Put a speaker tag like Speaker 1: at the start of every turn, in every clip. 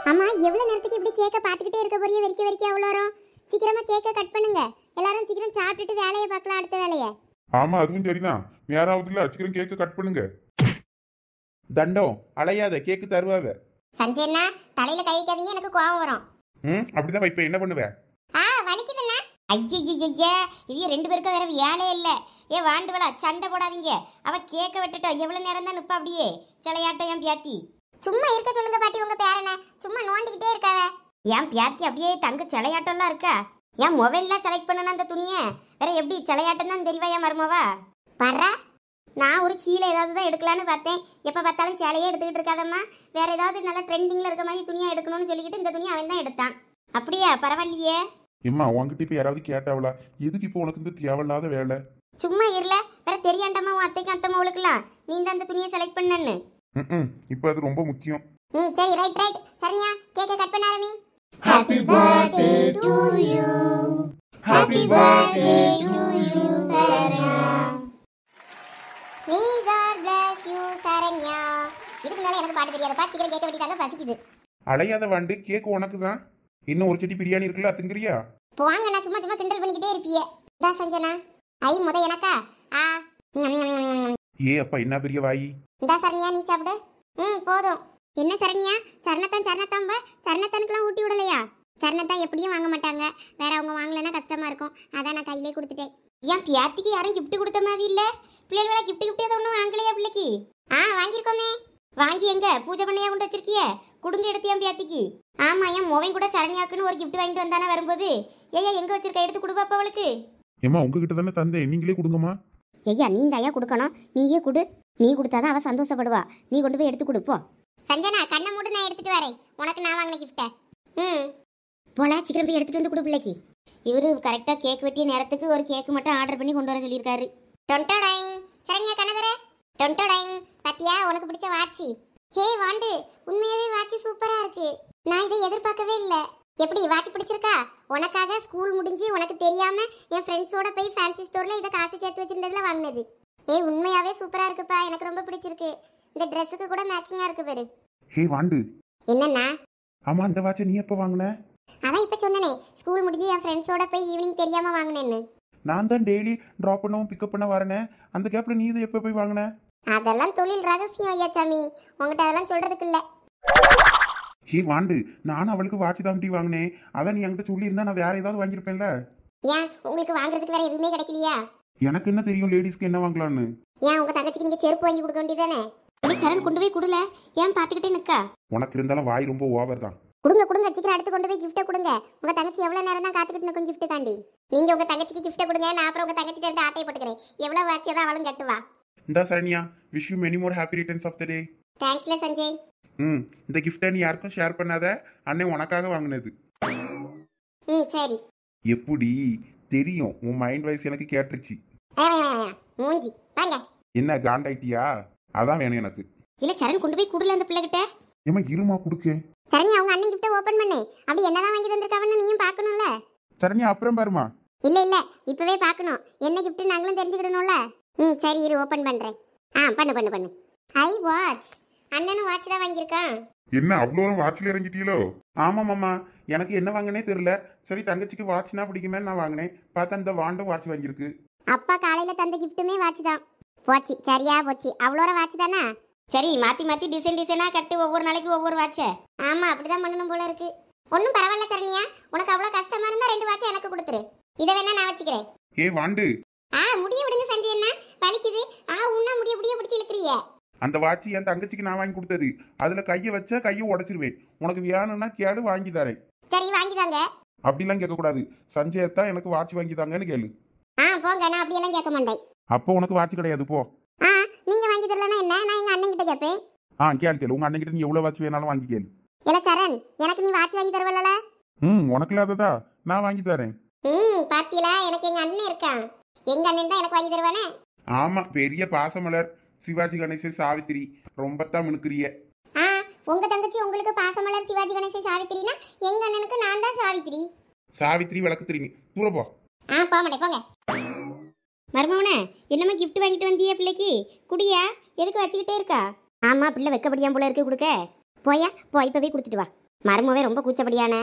Speaker 1: அம்மா எவ்வளவு நேரத்துக்கு இப்படி கேக்க பாத்துக்கிட்டே இருக்க போறிய வெறிக்க அவ்வளோ வரும். சீக்கிரமா கேக்க கட் பண்ணுங்க. எல்லாரும் சீக்கிரம் சாப்பிட்டுட்டு வேலையை பார்க்கலாம், அடுத்த வேலையை.
Speaker 2: ஆமா அதுவும் சரிதான். நேராவதுல சீக்கிரம் கேக்க கட் பண்ணுங்க. தண்டம் அலையாத கேக்கு தருவாவ.
Speaker 1: சஞ்சய்னா தலையில கை வைக்காதீங்க, எனக்கு கோவம் வரும்.
Speaker 2: அப்படிதான் வைப்ப. என்ன பண்ணுவ?
Speaker 1: வலிக்குதுண்ணா. ஐயா இவங்க ரெண்டு பேருக்கும் வேற வேலையே இல்ல. ஏ வாண்டுவலா சண்டை போடாதீங்க. அவ கேக்க விட்டுட்டோம். எவ்வளவு நேரம் தான் நிப்பா அப்படியே சிலையாட்டம் என் பியாத்தி. சும்மா இருக்க சொல்லுங்க பாட்டி, உங்க பேரனை சும்மா நோண்டிக்கிட்டே இருக்காவ. என் பியாத்தி அப்படியே தங்க சிலையாட்டம்லாம் இருக்கா. என் மொபைல்ல செலக்ட் பண்ணனா அந்த துணியை வேற எப்படி சிலையாட்டம் தான் தெரியவா என் மருமவா. பர்றா நான் ஒரு சீலை ஏதாவது தான் எடுக்கலான்னு பார்த்தேன். எப்போ பார்த்தாலும் சேலையே எடுத்துக்கிட்டு இருக்காதம்மா, வேற ஏதாவது நல்லா ட்ரெண்டிங்கில் இருக்க மாதிரி துணியா எடுக்கணும்னு சொல்லிக்கிட்டு இந்த துணியை அவன் தான் எடுத்தான். அப்படியா? பரவாயில்லையே.
Speaker 2: எம்மா உங்ககிட்ட இப்போ யாராவது கேட்டாவளா? எதுக்கு இப்போ உனக்கு இந்த தேவையில்லாத வேலை?
Speaker 1: சும்மா இருல, வேற தெரியாண்டாமா உன் அத்தைக்கு அத்தம்மாவுக்குலாம் நீ தான் அந்த துணியை செலக்ட் பண்ணன்னு.
Speaker 2: இப்போ அது ரொம்ப முக்கியம்.
Speaker 1: சரி ரைட் சரண்யா கேக்க கட் பண்ண ஆரம்பி.
Speaker 3: Happy birthday to you. Happy birthday to you, Saranya.
Speaker 1: May God bless you, Saranya. இதுக்கு மேல எனக்கு பாட்டு தெரியாதப்பா, சீக்கிரம் கேக்க வெட்டிட்டாங்க, பசிக்குது.
Speaker 2: அலையாத வாண்டு கேக்கு உனக்கு தான். இன்னும் ஒரு செடி பிரியாணி இருக்குல்ல, திங்குறியா?
Speaker 1: போங்க, நான் சும்மா கிண்டல் பண்ணிக்கிட்டே இருப்பியே. இதா சஞ்சனா, ஐ முத எனக்கா.
Speaker 2: ஏ அப்பா என்ன பெரிய வாயி.
Speaker 1: இதா சரண்யா நீ சாப்பிடு. போதும். என்ன சரண்யா, சரணத்தானுக்குலாம் ஊட்டி விடலையா? சரணத்தான் எப்படியும் வாங்க மாட்டாங்க, வேற அவங்க வாங்கலைன்னா கஷ்டமா இருக்கும், அதான் நான் கையிலே கொடுத்துட்டேன். ஏன் பியாத்திக்கு யாரும் கிஃப்ட் கொடுத்த மாதிரி இல்ல? பிள்ளைகளா கிஃப்ட் எதுவும் ஒன்றும் வாங்கலையா பிள்ளைக்கு? வாங்கியிருக்கோமே. வாங்கி எங்க பூஜை பண்ணையா கொண்டு வச்சிருக்கிய? குடுங்க எடுத்து என் பியாத்திக்கு. ஆமா, என் மோவன் கூட சரண்யாக்குன்னு ஒரு கிஃப்ட் வாங்கிட்டு வந்தானே வரும்போது. ஏயா எங்க வச்சிருக்க, எடுத்து கொடுப்பா அவளுக்கு.
Speaker 2: ஏமா உங்ககிட்ட தானே தந்தேன், நீங்களே கொடுங்கம்மா.
Speaker 1: ஐயா நீ தாயா கொடுக்கணும், நீயே கொடு. நீ கொடுத்தாதான் அவ சந்தோஷப்படுவா. நீ கொண்டு போய் எடுத்து கொடுப்போம். சஞ்சனா கண்ணை மூடு, நான் எடுத்துட்டு வரேன் உனக்கு நான் வாங்கின கிஃப்ட. போல சீக்கிரம் போய் எடுத்துட்டு வந்து கொடு பிள்ளைக்கு. இவரு கரெக்டா கேக் வெட்டிய நேரத்துக்கு ஒரு கேக் மட்டும் ஆர்டர் பண்ணி கொண்டு வர சொல்லியிருக்காரு. டொண்டோடைங் சரண்யா கண்ணதர டொண்டோடைங். பாத்தியா உனக்கு பிடிச்ச வாட்சி? ஹே வாண்டு, உண்மையாவே வாட்சி சூப்பரா இருக்கு. நான் இதை எதிர்பார்க்கவே இல்லை. எப்படி வாட்சி பிடிச்சிருக்கா? உனக்காக ஸ்கூல் முடிஞ்சு உனக்கு தெரியாம என் ஃப்ரெண்ட்ஸோட போய் ஃபேன்சி ஸ்டோர்ல இதை காசு சேர்த்து வச்சிருந்ததுல வாங்கினது. உண்மையாவே சூப்பரா இருக்குப்பா, எனக்கு ரொம்ப பிடிச்சிருக்கு. இந்த ட்ரெஸ்ஸுக்கு கூட மேட்சிங்கா இருக்கு பாரு.
Speaker 2: ஹே வாண்டு.
Speaker 1: என்னண்ணா?
Speaker 2: ஆமா அந்த வாட்சை நீ எப்போ வாங்கின?
Speaker 1: அதான் இப்ப சொன்னனே, ஸ்கூல் முடிஞ்சு என் ஃப்ரெண்ட்ஸோட போய் ஈவினிங் தெரியாம வாங்கினேன்னு.
Speaker 2: நான் தான் டெய்லி ட்ராப் பண்ணவும் பிக்கப் பண்ண வரேனே, அந்த கேப்ல நீ இதை எப்போ போய் வாங்கின?
Speaker 1: அதெல்லாம் தொழில் ரகசியம் ஐயா சாமி, உங்ககிட்ட அதெல்லாம் சொல்றதுக்கு இல்ல.
Speaker 2: ஹே வாண்டு, நானும் அவளுக்கு வாட்சி தான் வாங்கினேன். அதான் நீ என்கிட்ட சொல்லியிருந்தா நான் வேற ஏதாவது வாங்கியிருப்பேன்ல.
Speaker 1: ஏன் உங்களுக்கு வாங்குறதுக்கு வேற எதுவுமே கிடைக்கலையா?
Speaker 2: எனக்கு என்ன தெரியும் லேடிஸ்க்கு என்ன வாங்கலான்னு.
Speaker 1: ஏன் உங்க தங்கச்சிக்கு நீங்க செருப்பு வாங்கி கொடுக்க வேண்டியதானே? சரண் கொண்டு போய் கொடுல, ஏன் பாத்துக்கிட்டே நிக்கா?
Speaker 2: உனக்கு இருந்தாலும் வாய் ரொம்ப ஓவர் தான்.
Speaker 1: கொடுங்க சீக்கிரம் அடுத்து கொண்டு போய் கிஃப்ட்டை கொடுங்க. உங்க தங்கச்சி எவ்வளவு நேரம் தான் காத்துக்கிட்டு நிற்கும் கிஃப்ட் தாண்டி. நீங்க உங்க தங்கச்சிக்கு கிஃப்ட்டை கொடுங்க, நான் அப்புறம் உங்க தங்கச்சிட்ட இருந்து ஆட்டை போட்டுக்கிறேன். எவ்வளவு வாட்சியா தான் அவளும் கட்டுவா.
Speaker 2: இந்தா Saranya, wish you many more happy returns of the day.
Speaker 1: தேங்க்ஸ்ல சஞ்சய்.
Speaker 2: இந்த கிஃப்ட்டை நீ யாருக்கும் ஷேர் பண்ணாத, அண்ணன் உனக்காக வாங்கினது.
Speaker 1: சரி.
Speaker 2: எப்படி தெரியும்? உன் மைண்ட் வைஸ் எனக்கு கேட்டுருச்சு.
Speaker 1: மூஞ்சி வாங்க.
Speaker 2: என்ன காண்டாயிட்டியா? அதான் வேணும் எனக்கு.
Speaker 1: இல்ல சரண் கொண்டு போய் குடுல அந்த பிள்ளைகிட்ட.
Speaker 2: ஏமா இருமா குடுக்க.
Speaker 1: சரண்யா அவங்க அண்ணன் கிஃப்ட் ஓபன் பண்ணு. அப்படி என்னதான் வாங்கி தந்திருக்காவன்னு நீயும் பார்க்கணும்ல.
Speaker 2: சரண்யா அப்புறம் பாருமா.
Speaker 1: இல்ல இப்பவே பார்க்கணும். என்ன கிஃப்ட் நாங்களும் தெரிஞ்சுக்கணும்ல. சரி இரு ஓபன் பண்றேன். பண்ணு. I watch. அண்ணனும் வாட்ச் தான் வாங்கியிருக்கான்.
Speaker 2: என்ன அவ்வளோ வாட்ச்ல இறங்கிட்டீங்களோ? ஆமா மாமா, எனக்கு என்ன வாங்கினே தெரியல. சரி தங்கச்சிக்கு வாட்ச்னா பிடிக்குமே நான் வாங்கினேன். பார்த்தா இந்த வாண்டும் வாட்ச் வாங்கியிருக்கு.
Speaker 1: அப்பா காலையில தந்த கிஃப்ட்டுமே வாட்ச் தான். போச்சு சரியா போச்சு. அவ்வளோ வாட்ச் தானா? சரி மாத்தி டிசைனா கட்டு, ஒவ்வொரு நாளைக்கு ஒவ்வொரு வாட்ச. ஆமா அப்படிதான் பண்ணணும் போல இருக்கு. ஒன்னும் பரவாயில்ல சரண்யா, உனக்கு அவ்வளோ கஷ்டமா இருந்தா 2 வாட்சை எனக்கு கொடுத்துரு. இதை வேணா நான் வச்சுக்கிறேன்.
Speaker 2: ஏ வாண்டு.
Speaker 1: முடிய விடுங்க சஞ்சய், என்ன வலிக்குது? உன்ன முடிய பிடிச்சி இழுக்கிறிய.
Speaker 2: அந்த வாட்சி என் தங்கச்சிக்கு நான் வாங்கி கொடுத்தது. அதுல கையை வச்சா கையை உடைச்சிருவேன். உனக்கு வேணும்னா கேடு வாங்கி தரேன்.
Speaker 1: சரி வாங்கி தாங்க.
Speaker 2: அப்படிலாம் கேட்கக்கூடாது. சஞ்சயத்தான் எனக்கு வாட்சி வாங்கி தாங்கன்னு கேளு.
Speaker 1: போங்க, நான் அப்படியெல்லாம் கேட்க மாட்டேன்.
Speaker 2: அப்போ உனக்கு வாட்சி கிடையாது போ.
Speaker 1: நீங்க வாங்கி தரலன்னா என்ன, நான் எங்க அண்ணன் கிட்ட கேட்பேன்.
Speaker 2: கேளு உங்க அண்ணன் கிட்ட நீ எவ்வளவு வாட்சி வேணாலும் வாங்கி கேளு.
Speaker 1: இல்ல சரண், எனக்கு நீ வாட்சி வாங்கி தரவல்ல?
Speaker 2: உனக்கு இல்லாததா நான் வாங்கி தரேன்.
Speaker 1: பாத்தீங்களா, எனக்கு எங்க அண்ணன் இருக்கான். எங்க அண்ணன் தான் எனக்கு வாங்கி தருவானே.
Speaker 2: ஆமா பெரிய பாசமலர் சிவாஜி கணேசன் சாவித்திரி ரொம்பத்தான் மினுக்குரிய.
Speaker 1: உங்க தங்கச்சி உங்களுக்கு பாசமலர் சிவாஜி கணேசன் சாவித்திரினா, எங்க அண்ணனுக்கு நான் தான் சாவித்திரி.
Speaker 2: சாவித்திரி விளக்கு தெரியுங்க தூர போ.
Speaker 1: போக மாட்டேன் போங்க. மருமவனே என்னமா கிஃப்ட் வாங்கிட்டு வந்தியா பிள்ளைக்கு? குடியா? எதுக்கு வச்சுக்கிட்டே இருக்கா? ஆமா பிள்ளை வைக்கப்படியாம் போல இருக்கு, கொடுக்க. போய் இப்பவே கொடுத்துட்டு வா. மருமவே ரொம்ப கூச்சப்படியானே.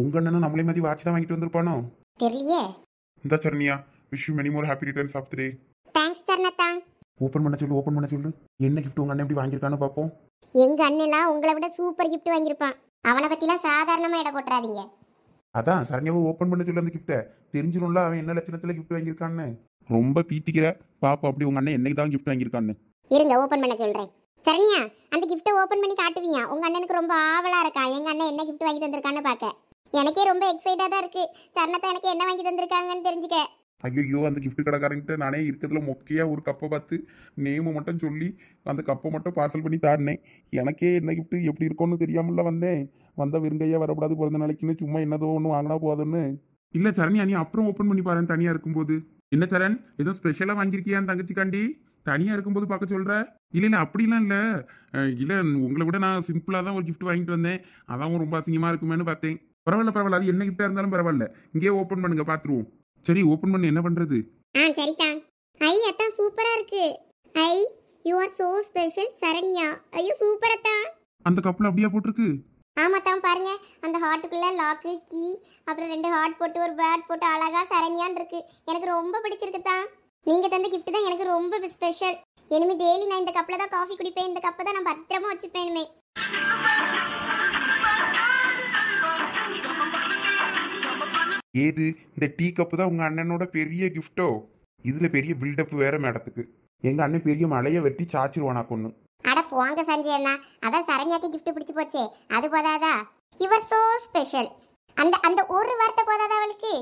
Speaker 2: உங்க அண்ணனும் நம்மளே மாதிரி வாட்ச் தான் வாங்கிட்டு வந்திருப்பானோ?
Speaker 1: தெரியலையே.
Speaker 2: இந்த Saranya, wish you many more happy returns of the day.
Speaker 1: Thanks தர்ணத்தா.
Speaker 2: ஓபன் பண்ண சொல்லு, ஓபன் பண்ண சொல்லு. என்ன கிஃப்ட் உங்க அண்ணன் எப்படி வாங்கியிருக்கான்னு பார்ப்போம்.
Speaker 1: எங்க அண்ணெல்லாம் உங்களை விட சூப்பர் கிஃப்ட் வாங்கியிருப்பான். அவனை பத்திலாம் சாதாரணமா இட போட்டுறாதீங்க.
Speaker 2: அதான் சரண்யாவை ஓபன் பண்ண சொல்லு அந்த கிஃப்ட்டை. தெரிஞ்சிடும்ல அவன் என்ன லட்சணத்துல கிஃப்ட் வாங்கியிருக்கான்னு. ரொம்ப பீத்திக்கிற பாப்பா அப்படி உங்க அண்ணன் என்னைக்கு தான் கிஃப்ட் வாங்கியிருக்கான்னு.
Speaker 1: இருங்க ஓபன் பண்ண சொல்றேன். சரண்யா, அந்த கிஃப்ட்டை ஓபன் பண்ணி காட்டுவியா? உங்க அண்ணனுக்கு ரொம்ப ஆவலா இருக்கா எங்க அண்ணன் என்ன கிஃப்ட் வாங்கி தந்திருக்கான்னு பார்க்க. எனக்கே ரொம்ப எக்ஸைட்டா தான் இருக்கு. சரணத்தை எனக்கு என்ன வாங்கி தந்திருக்காங்கன்னு தெரிஞ்சுக்க.
Speaker 2: ஐயோ, அந்த கிஃப்ட் கடைக்காரங்கிட்ட நானே இருக்கிறதுல மொக்கையா ஒரு கப்பை பார்த்து நேமை மட்டும் சொல்லி அந்த கப்பை மட்டும் பார்சல் பண்ணி தாடினேன். எனக்கே என்ன கிஃப்ட் எப்படி இருக்கும்னு தெரியாமல வந்தேன். வந்த விருங்கையா வரக்கூடாது பிறந்த நாளைக்குன்னு, சும்மா என்னதோ ஒன்று வாங்கினா போதும்னு. இல்ல சரண்யா, நீ அப்புறம் ஓப்பன் பண்ணி பாரு தனியா இருக்கும்போது. என்ன சரண், ஏதோ ஸ்பெஷலா வாங்கியிருக்கியா தங்கச்சிக்காண்டி? தனியா இருக்கும்போது பார்க்க சொல்ற? இல்ல அப்படிலாம் இல்ல. இல்ல உங்களை விட நான் சிம்பிளா தான் ஒரு கிஃப்ட் வாங்கிட்டு வந்தேன். அதான் ரொம்ப அசிங்கமா இருக்குமேனு பார்த்தேன். பரவாயில்ல, அது என்ன கிஃப்டா இருந்தாலும் பரவாயில்ல. இங்கே ஓப்பன் பண்ணுங்க பாத்துருவோம். சரி ஓப்பன் பண்ணி என்ன பண்றது?
Speaker 1: சரிதா. ஐ அத்தா சூப்பரா இருக்கு. I you are so special Saranya. ஐயோ சூப்பர் அத்தா.
Speaker 2: அந்த கப்ல அப்படியே போட்டிருக்கு.
Speaker 1: ஆமாத்தான், பாருங்க அந்த ஹார்ட்டுக்குள்ள லாக்கு கீ அப்புறம் 2 ஹார்ட் போட்டு ஒரு பேட் போட்டு அழகா சரண்யான் இருக்கு. எனக்கு ரொம்ப பிடிச்சிருக்குதான். நீங்க தந்த கிஃப்ட் தான் எனக்கு ரொம்ப ஸ்பெஷல். இனிமே டெய்லி நான் இந்த கப்ல தான் காஃபி குடிப்பேன். இந்த கப்பை தான் நான் பத்திரமா வச்சுப்பேனுமே.
Speaker 2: ஏது இந்த டீ கப்பு தான் உங்க அண்ணனோட பெரிய கிஃப்டோ? இதுல பெரிய பில்டப் வேற மேடத்துக்கு. எங்க அண்ணன் பெரிய மலையை வெட்டி சாச்சிருவானா கொன்னு.
Speaker 1: அட போங்க சஞ்சய் அண்ணா, அதான் சரண்யாக்கு கிஃப்ட் பிடிச்சு போச்சே, அது போதாதா? Your so special. அந்த அந்த ஒரு வார்த்தை போதாதா அவளுக்கு?